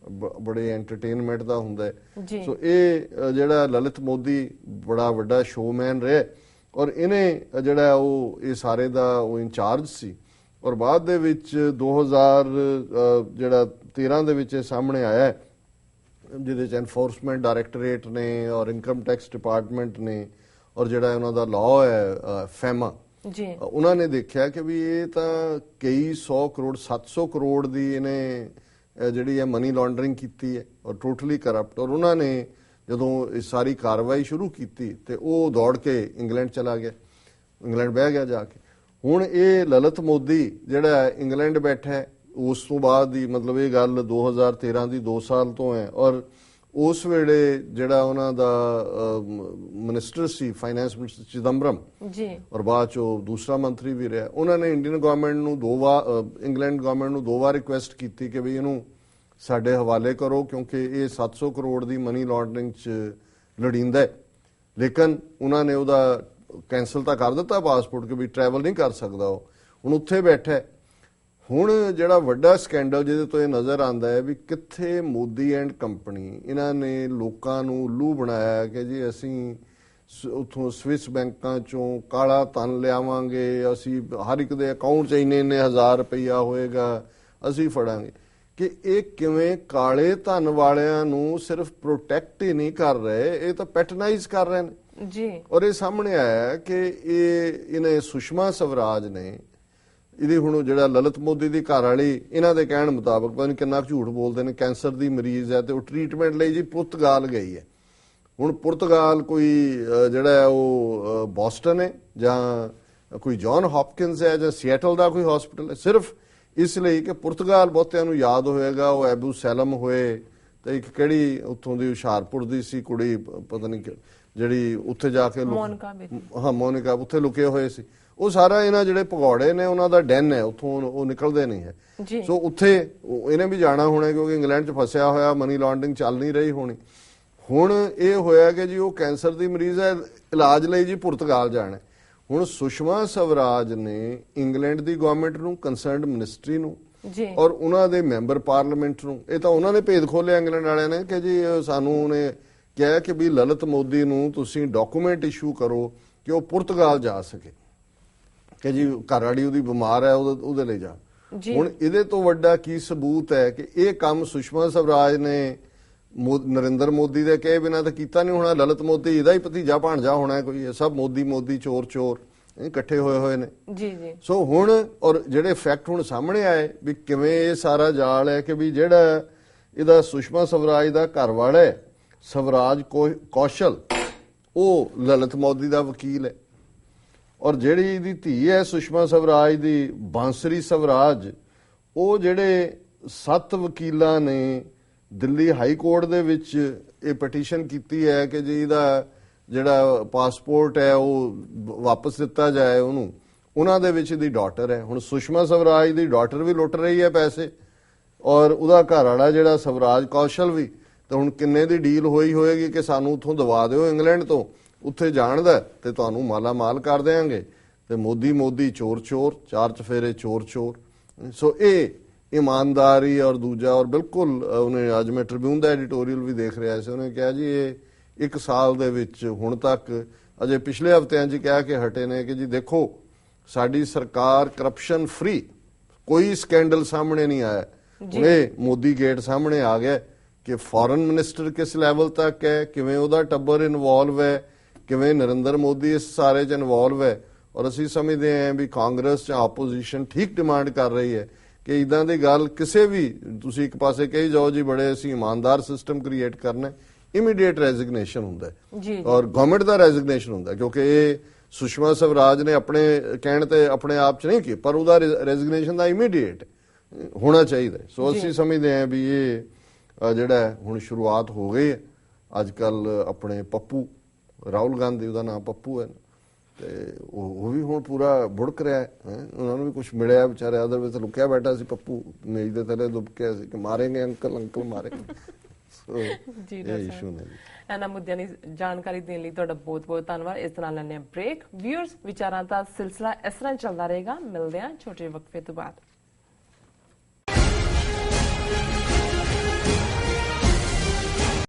ਬੜੇ ਐਂਟਰਟੇਨਮੈਂਟ ਦਾ ਹੁੰਦਾ ਹੈ। ਜੀ ਸੋ ਇਹ ਜਿਹੜਾ ਲਲਿਤ ਮੋਦੀ ਬੜਾ ਵੱਡਾ ਸ਼ੋਮੈਨ ਰਿਹਾ ਔਰ ਇਹਨੇ ਜਿਹੜਾ ਉਹ ਇਹ ਸਾਰੇ ਦਾ ਉਹ ਇੰਚਾਰਜ ਸੀ। ਔਰ ਬਾਅਦ ਦੇ ਵਿੱਚ 2013 ਦੇ ਵਿੱਚ ਇਹ ਸਾਹਮਣੇ ਆਇਆ ਜਿਹਦੇ ਚ ਐਨਫੋਰਸਮੈਂਟ ਡਾਇਰੈਕਟੋਰੇਟ ਨੇ ਔਰ ਇਨਕਮ ਟੈਕਸ ਡਿਪਾਰਟਮੈਂਟ ਨੇ ਔਰ ਜਿਹੜਾ ਉਹਨਾਂ ਦਾ ਲਾਅ ਹੈ ਫੈਮਾ ਜੀ, ਉਹਨਾਂ ਨੇ ਦੇਖਿਆ ਕਿ ਵੀ ਇਹ ਤਾਂ ਕਈ 100 ਕਰੋੜ 700 ਕਰੋੜ ਦੀ ਇਹਨੇ ਜਿਹੜੀ ਹੈ ਮਨੀ ਲਾਂਡਰਿੰਗ ਕੀਤੀ ਹੈ ਔਰ ਟੋਟਲੀ ਕਰਪਟ। ਔਰ ਉਹਨਾਂ ਨੇ ਜਦੋਂ ਇਹ ਸਾਰੀ ਕਾਰਵਾਈ ਸ਼ੁਰੂ ਕੀਤੀ ਤੇ ਉਹ ਦੌੜ ਕੇ ਇੰਗਲੈਂਡ ਚਲਾ ਗਿਆ, ਇੰਗਲੈਂਡ ਬਹਿ ਗਿਆ ਜਾ ਕੇ। ਹੁਣ ਇਹ ਲਲਿਤ ਮੋਦੀ ਜਿਹੜਾ ਇੰਗਲੈਂਡ ਬੈਠਾ ਹੈ ਉਸ ਤੋਂ ਬਾਅਦ ਦੀ ਮਤਲਬ ਇਹ ਗੱਲ 2013 ਦੀ 2 ਸਾਲ ਤੋਂ ਹੈ। ਔਰ ਉਸ ਵੇਲੇ ਜਿਹੜਾ ਉਹਨਾਂ ਦਾ ਮਿਨਿਸਟਰ ਸੀ ਫਾਈਨੈਂਸ ਮਿਨਿਸਟਰ ਚਿਦੰਬਰਮ ਜੀ, ਔਰ ਬਾਅਦ ਚ ਉਹ ਦੂਸਰਾ ਮੰਤਰੀ ਵੀ ਰਿਹਾ, ਉਹਨਾਂ ਨੇ ਇੰਡੀਅਨ ਗਵਰਨਮੈਂਟ ਨੂੰ ਇੰਗਲੈਂਡ ਗਵਰਨਮੈਂਟ ਨੂੰ 2 ਵਾਰ ਰਿਕੁਐਸਟ ਕੀਤੀ ਕਿ ਵੀ ਇਹਨੂੰ ਸਾਡੇ ਹਵਾਲੇ ਕਰੋ ਕਿਉਂਕਿ ਇਹ 700 ਕਰੋੜ ਦੀ ਮਨੀ ਲਾਂਡਰਿੰਗ ਚ ਲੜਿੰਦਾ ਹੈ। ਲੇਕਿਨ ਉਹਨਾਂ ਨੇ ਉਹਦਾ ਕੈਂਸਲ ਤਾਂ ਕਰ ਦਿੱਤਾ ਪਾਸਪੋਰਟ ਕਿ ਵੀ ਟਰੈਵਲ ਨਹੀਂ ਕਰ ਸਕਦਾ ਉਹ, ਹੁਣ ਉੱਥੇ ਬੈਠਾ। ਹੁਣ ਜਿਹੜਾ ਵੱਡਾ ਸਕੈਂਡਲ ਜਿਹਦੇ ਤੋਂ ਇਹ ਨਜ਼ਰ ਆਉਂਦਾ ਹੈ ਵੀ ਕਿੱਥੇ ਮੋਦੀ ਐਂਡ ਕੰਪਨੀ ਇਹਨਾਂ ਨੇ ਲੋਕਾਂ ਨੂੰ ਉੱਲੂ ਬਣਾਇਆ ਕਿ ਜੀ ਅਸੀਂ ਉੱਥੋਂ ਸਵਿਸ ਬੈਂਕਾਂ ਚੋਂ ਕਾਲਾ ਧਨ ਲਿਆਵਾਂਗੇ, ਅਸੀਂ ਹਰ ਇੱਕ ਦੇ ਅਕਾਊਂਟ 'ਚ ਇੰਨੇ 1000 ਰੁਪਈਆ ਹੋਏਗਾ ਅਸੀਂ ਫੜਾਂਗੇ। ਕਿ ਇਹ ਕਿਵੇਂ ਕਾਲੇ ਧਨ ਵਾਲਿਆਂ ਨੂੰ ਸਿਰਫ ਪ੍ਰੋਟੈਕਟ ਹੀ ਨਹੀਂ ਕਰ ਰਹੇ, ਇਹ ਤਾਂ ਪੈਟਰਨਾਈਜ਼ ਕਰ ਰਹੇ ਨੇ ਜੀ। ਔਰ ਇਹ ਸਾਹਮਣੇ ਆਇਆ ਕਿ ਇਹਨੇ ਸੁਸ਼ਮਾ ਸਵਰਾਜ ਨੇ ਇਹਦੀ ਹੁਣ ਜਿਹੜਾ ਲਲਿਤ ਮੋਦੀ ਦੀ ਘਰ ਵਾਲੀ ਇਹਨਾਂ ਦੇ ਕਹਿਣ ਮੁਤਾਬਕ ਪਤਾ ਨਹੀਂ ਕਿੰਨਾ ਝੂਠ ਬੋਲਦੇ ਨੇ, ਕੈਂਸਰ ਦੀ ਮਰੀਜ਼ ਹੈ ਤੇ ਉਹ ਟ੍ਰੀਟਮੈਂਟ ਲਈ ਜੀ ਪੁਰਤਗਾਲ ਗਈ ਹੈ। ਹੁਣ ਪੁਰਤਗਾਲ ਕੋਈ ਜਿਹੜਾ ਉਹ ਬੋਸਟਨ ਹੈ ਜਾਂ ਕੋਈ ਜੌਨ ਹੌਪਕਿੰਸ ਹੈ ਜਾਂ ਸੀਐਟਲ ਦਾ ਕੋਈ ਹਸਪੀਟਲ ਹੈ, ਸਿਰਫ ਇਸ ਲਈ ਕਿ ਪੁਰਤਗਾਲ ਬਹੁਤਿਆਂ ਨੂੰ ਯਾਦ ਹੋਏਗਾ ਉਹ ਐਬੂ ਸੈਲਮ ਹੋਏ ਤੇ ਇੱਕ ਕਿਹੜੀ ਉੱਥੋਂ ਦੀ ਹੁਸ਼ਿਆਰਪੁਰ ਦੀ ਸੀ ਕੁੜੀ ਪਤਾ ਨਹੀਂ ਜਿਹੜੀ ਉੱਥੇ ਜਾ ਕੇ ਮੋਨਿਕਾ ਉੱਥੇ ਲੁਕੇ ਹੋਏ ਸੀ। ਉਹ ਸਾਰਾ ਇਹਨਾਂ ਜਿਹੜੇ ਭਗੌੜੇ ਨੇ ਉਹਨਾਂ ਦਾ ਡੈਨ ਹੈ, ਉੱਥੋਂ ਉਹ ਨਿਕਲਦੇ ਨਹੀਂ ਹੈ। ਸੋ ਉੱਥੇ ਇਹਨੇ ਵੀ ਜਾਣਾ ਹੋਣਾ ਕਿਉਂਕਿ ਇੰਗਲੈਂਡ 'ਚ ਫਸਿਆ ਹੋਇਆ, ਮਨੀ ਲਾਂਡਰਿੰਗ ਚੱਲ ਨਹੀਂ ਰਹੀ ਹੋਣੀ। ਹੁਣ ਇਹ ਹੋਇਆ ਕਿ ਜੀ ਉਹ ਕੈਂਸਰ ਦੀ ਮਰੀਜ਼ ਹੈ, ਇਲਾਜ ਲਈ ਜੀ ਪੁਰਤਗਾਲ ਜਾਣਾ। ਹੁਣ ਸੁਸ਼ਮਾ ਸਵਰਾਜ ਨੇ ਇੰਗਲੈਂਡ ਦੀ ਗਵਰਨਮੈਂਟ ਨੂੰ, ਕੰਸਰਨਡ ਮਿਨਿਸਟਰੀ ਨੂੰ ਔਰ ਉਹਨਾਂ ਦੇ ਮੈਂਬਰ ਪਾਰਲੀਮੈਂਟ ਨੂੰ, ਇਹ ਤਾਂ ਉਹਨਾਂ ਨੇ ਭੇਦ ਖੋਲਿਆ ਇੰਗਲੈਂਡ ਵਾਲਿਆਂ ਨੇ ਕਿ ਜੀ ਸਾਨੂੰ ਉਹਨੇ ਕਿਹਾ ਕਿ ਵੀ ਲਲਿਤ ਮੋਦੀ ਨੂੰ ਤੁਸੀਂ ਡਾਕੂਮੈਂਟ ਇਸ਼ੂ ਕਰੋ ਕਿ ਉਹ ਪੁਰਤਗਾਲ ਜਾ ਸਕੇ, ਕਿ ਜੀ ਘਰ ਵਾਲੀ ਉਹਦੀ ਬਿਮਾਰ ਹੈ ਉਹਦੇ ਲਈ ਜਾ। ਹੁਣ ਇਹਦੇ ਤੋਂ ਵੱਡਾ ਕੀ ਸਬੂਤ ਹੈ ਕਿ ਇਹ ਕੰਮ ਸੁਸ਼ਮਾ ਸਵਰਾਜ ਨੇ ਨਰਿੰਦਰ ਮੋਦੀ ਦੇ ਕਹੇ ਬਿਨਾਂ ਤਾਂ ਕੀਤਾ ਨਹੀਂ ਹੋਣਾ। ਲਲਿਤ ਮੋਦੀ ਇਹਦਾ ਹੀ ਭਤੀਜਾ ਭਾਣਜਾ ਹੋਣਾ ਕੋਈ, ਇਹ ਸਭ ਮੋਦੀ ਚੋਰ ਇਕੱਠੇ ਹੋਏ ਨੇ ਜੀ ਜੀ। ਸੋ ਹੁਣ ਔਰ ਜਿਹੜੇ ਫੈਕਟ ਹੁਣ ਸਾਹਮਣੇ ਆਏ ਵੀ ਕਿਵੇਂ ਇਹ ਸਾਰਾ ਜਾਲ ਹੈ ਕਿ ਵੀ ਜਿਹੜਾ ਇਹਦਾ ਸੁਸ਼ਮਾ ਸਵਰਾਜ ਦਾ ਘਰ ਵਾਲਾ ਹੈ ਸਵਰਾਜ ਕੌਸ਼ਲ, ਉਹ ਲਲਿਤ ਮੋਦੀ ਦਾ ਵਕੀਲ ਹੈ। ਔਰ ਜਿਹੜੀ ਇਹਦੀ ਧੀ ਹੈ ਸੁਸ਼ਮਾ ਸਵਰਾਜ ਦੀ ਬਾਂਸਰੀ ਸਵਰਾਜ, ਉਹ ਜਿਹੜੇ 7 ਵਕੀਲਾਂ ਨੇ ਦਿੱਲੀ ਹਾਈ ਕੋਰਟ ਦੇ ਵਿੱਚ ਇਹ ਪਟੀਸ਼ਨ ਕੀਤੀ ਹੈ ਕਿ ਜੀ ਇਹਦਾ ਜਿਹੜਾ ਪਾਸਪੋਰਟ ਹੈ ਉਹ ਵਾਪਸ ਦਿੱਤਾ ਜਾਏ ਉਹਨੂੰ। ਉਹਨਾਂ ਦੇ ਵਿੱਚ ਇਹਦੀ ਡਾਟਰ ਹੈ। ਹੁਣ ਸੁਸ਼ਮਾ ਸਵਰਾਜ ਦੀ ਡਾਟਰ ਵੀ ਲੁੱਟ ਰਹੀ ਹੈ ਪੈਸੇ ਔਰ ਉਹਦਾ ਘਰ ਵਾਲਾ ਜਿਹੜਾ ਸਵਰਾਜ ਕੌਸ਼ਲ ਵੀ। ਤਾਂ ਹੁਣ ਕਿੰਨੇ ਦੀ ਡੀਲ ਹੋਈ ਹੋਏਗੀ ਕਿ ਸਾਨੂੰ ਉੱਥੋਂ ਦਵਾ ਦਿਓ ਇੰਗਲੈਂਡ ਤੋਂ, ਉੱਥੇ ਜਾਣਦਾ ਤੇ ਤੁਹਾਨੂੰ ਮਾਲਾ ਮਾਲ ਕਰ ਦੇਾਂਗੇ। ਤੇ ਮੋਦੀ ਚੋਰ 4 ਚਫੇਰੇ ਚੋਰ। ਸੋ ਇਹ ਇਮਾਨਦਾਰੀ ਔਰ ਦੂਜਾ ਔਰ ਬਿਲਕੁਲ ਉਹਨੇ ਅੱਜ ਮੈਂ ਟ੍ਰਿਬਿਊਨ ਦਾ ਐਡੀਟੋਰੀਅਲ ਵੀ ਦੇਖ ਰਿਹਾ ਸੀ, ਉਹਨੇ ਕਿਹਾ ਜੀ ਇਹ 1 ਸਾਲ ਦੇ ਵਿੱਚ ਹੁਣ ਤੱਕ ਅਜੇ ਪਿਛਲੇ ਹਫ਼ਤਿਆਂ 'ਚ ਕਹਿ ਕੇ ਹਟੇ ਨੇ ਕਿ ਜੀ ਦੇਖੋ ਸਾਡੀ ਸਰਕਾਰ ਕਰਪਸ਼ਨ ਫ੍ਰੀ, ਕੋਈ ਸਕੈਂਡਲ ਸਾਹਮਣੇ ਨਹੀਂ ਆਇਆ। ਇਹ ਮੋਦੀ ਗੇਟ ਸਾਹਮਣੇ ਆ ਗਿਆ ਕਿ ਫੋਰਨ ਮਿਨਿਸਟਰ ਕਿਸ ਲੈਵਲ ਤੱਕ ਹੈ, ਕਿਵੇਂ ਉਹਦਾ ਟੱਬਰ ਇਨਵੋਲਵ ਹੈ, ਕਿਵੇਂ ਨਰਿੰਦਰ ਮੋਦੀ ਇਸ ਸਾਰੇ 'ਚ ਇਨਵੋਲਵ ਹੈ। ਔਰ ਅਸੀਂ ਸਮਝਦੇ ਹਾਂ ਵੀ ਕਾਂਗਰਸ ਜਾਂ ਆਪੋਜੀਸ਼ਨ ਠੀਕ ਡਿਮਾਂਡ ਕਰ ਰਹੀ ਹੈ ਕਿ ਇਦਾਂ ਦੀ ਗੱਲ ਕਿਸੇ ਵੀ ਤੁਸੀਂ ਇੱਕ ਪਾਸੇ ਕਹੀ ਜਾਓ ਜੀ ਬੜੇ ਅਸੀਂ ਇਮਾਨਦਾਰ ਸਿਸਟਮ ਕ੍ਰੀਏਟ ਕਰਨਾ, ਇਮੀਡੀਏਟ ਰੈਜ਼ਿਗਨੇਸ਼ਨ ਹੁੰਦਾ ਹੈ ਔਰ ਗਵਰਨਮੈਂਟ ਦਾ ਰੈਜ਼ਿਗਨੇਸ਼ਨ ਹੁੰਦਾ ਕਿਉਂਕਿ ਇਹ ਸੁਸ਼ਮਾ ਸਵਰਾਜ ਨੇ ਆਪਣੇ ਕਹਿਣ ਤੇ ਆਪਣੇ ਆਪ 'ਚ ਨਹੀਂ ਕੀ, ਪਰ ਉਹਦਾ ਰੈਜ਼ਿਗਨੇਸ਼ਨ ਦਾ ਇਮੀਡੀਏਟ ਹੋਣਾ ਚਾਹੀਦਾ। ਸੋ ਅਸੀਂ ਸਮਝਦੇ ਹਾਂ ਵੀ ਇਹ ਜਿਹੜਾ ਹੁਣ ਸ਼ੁਰੂਆਤ ਹੋ ਗਈ ਹੈ। ਅੱਜ ਕੱਲ ਆਪਣੇ ਪੱਪੂ ਰਾਹੁਲ ਗਾਂਧੀ, ਉਹਦਾ ਨਾਮ ਪੱਪੂ ਹੈ ਤੇ ਉਹ ਵੀ ਹੁਣ ਪੂਰਾ ਬੁੜਕ ਰਿਹਾ ਹੈ। ਉਹਨਾਂ ਨੂੰ ਵੀ ਕੁਝ ਮਿਲਿਆ ਵਿਚਾਰੇ, ਅਦਰ ਵਿੱਚ ਲੁਕਿਆ ਬੈਠਾ ਸੀ ਪੱਪੂ, ਮੇਜ਼ ਦੇ ਥੱਲੇ ਦੁੱਬ ਕੇ ਸੀ ਕਿ ਮਾਰੇਂਗੇ ਅੰਕਲ ਮਾਰੇਂਗੇ। ਜੀ ਇਹ ਡਾਕਟਰ ਇਸ਼ੂ ਨੇ ਜੀ। ਇਹਨਾਂ ਮੁੱਦਿਆਂ ਦੀ ਜਾਣਕਾਰੀ ਦੇਣ ਲਈ ਤੁਹਾਡਾ ਬਹੁਤ ਬਹੁਤ ਧੰਨਵਾਦ। ਇਸ ਤਰ੍ਹਾਂ ਲੈਣੇ ਬ੍ਰੇਕ। ਵਿਊਅਰਸ, ਵਿਚਾਰਾਂ ਦਾ ਸਿਲਸਿਲਾ ਇਸ ਤਰ੍ਹਾਂ ਚੱਲਦਾ ਰਹੇਗਾ। ਮਿਲਦੇ ਹਾਂ ਛੋਟੇ ਵਕਫੇ ਤੋਂ ਬਾਅਦ।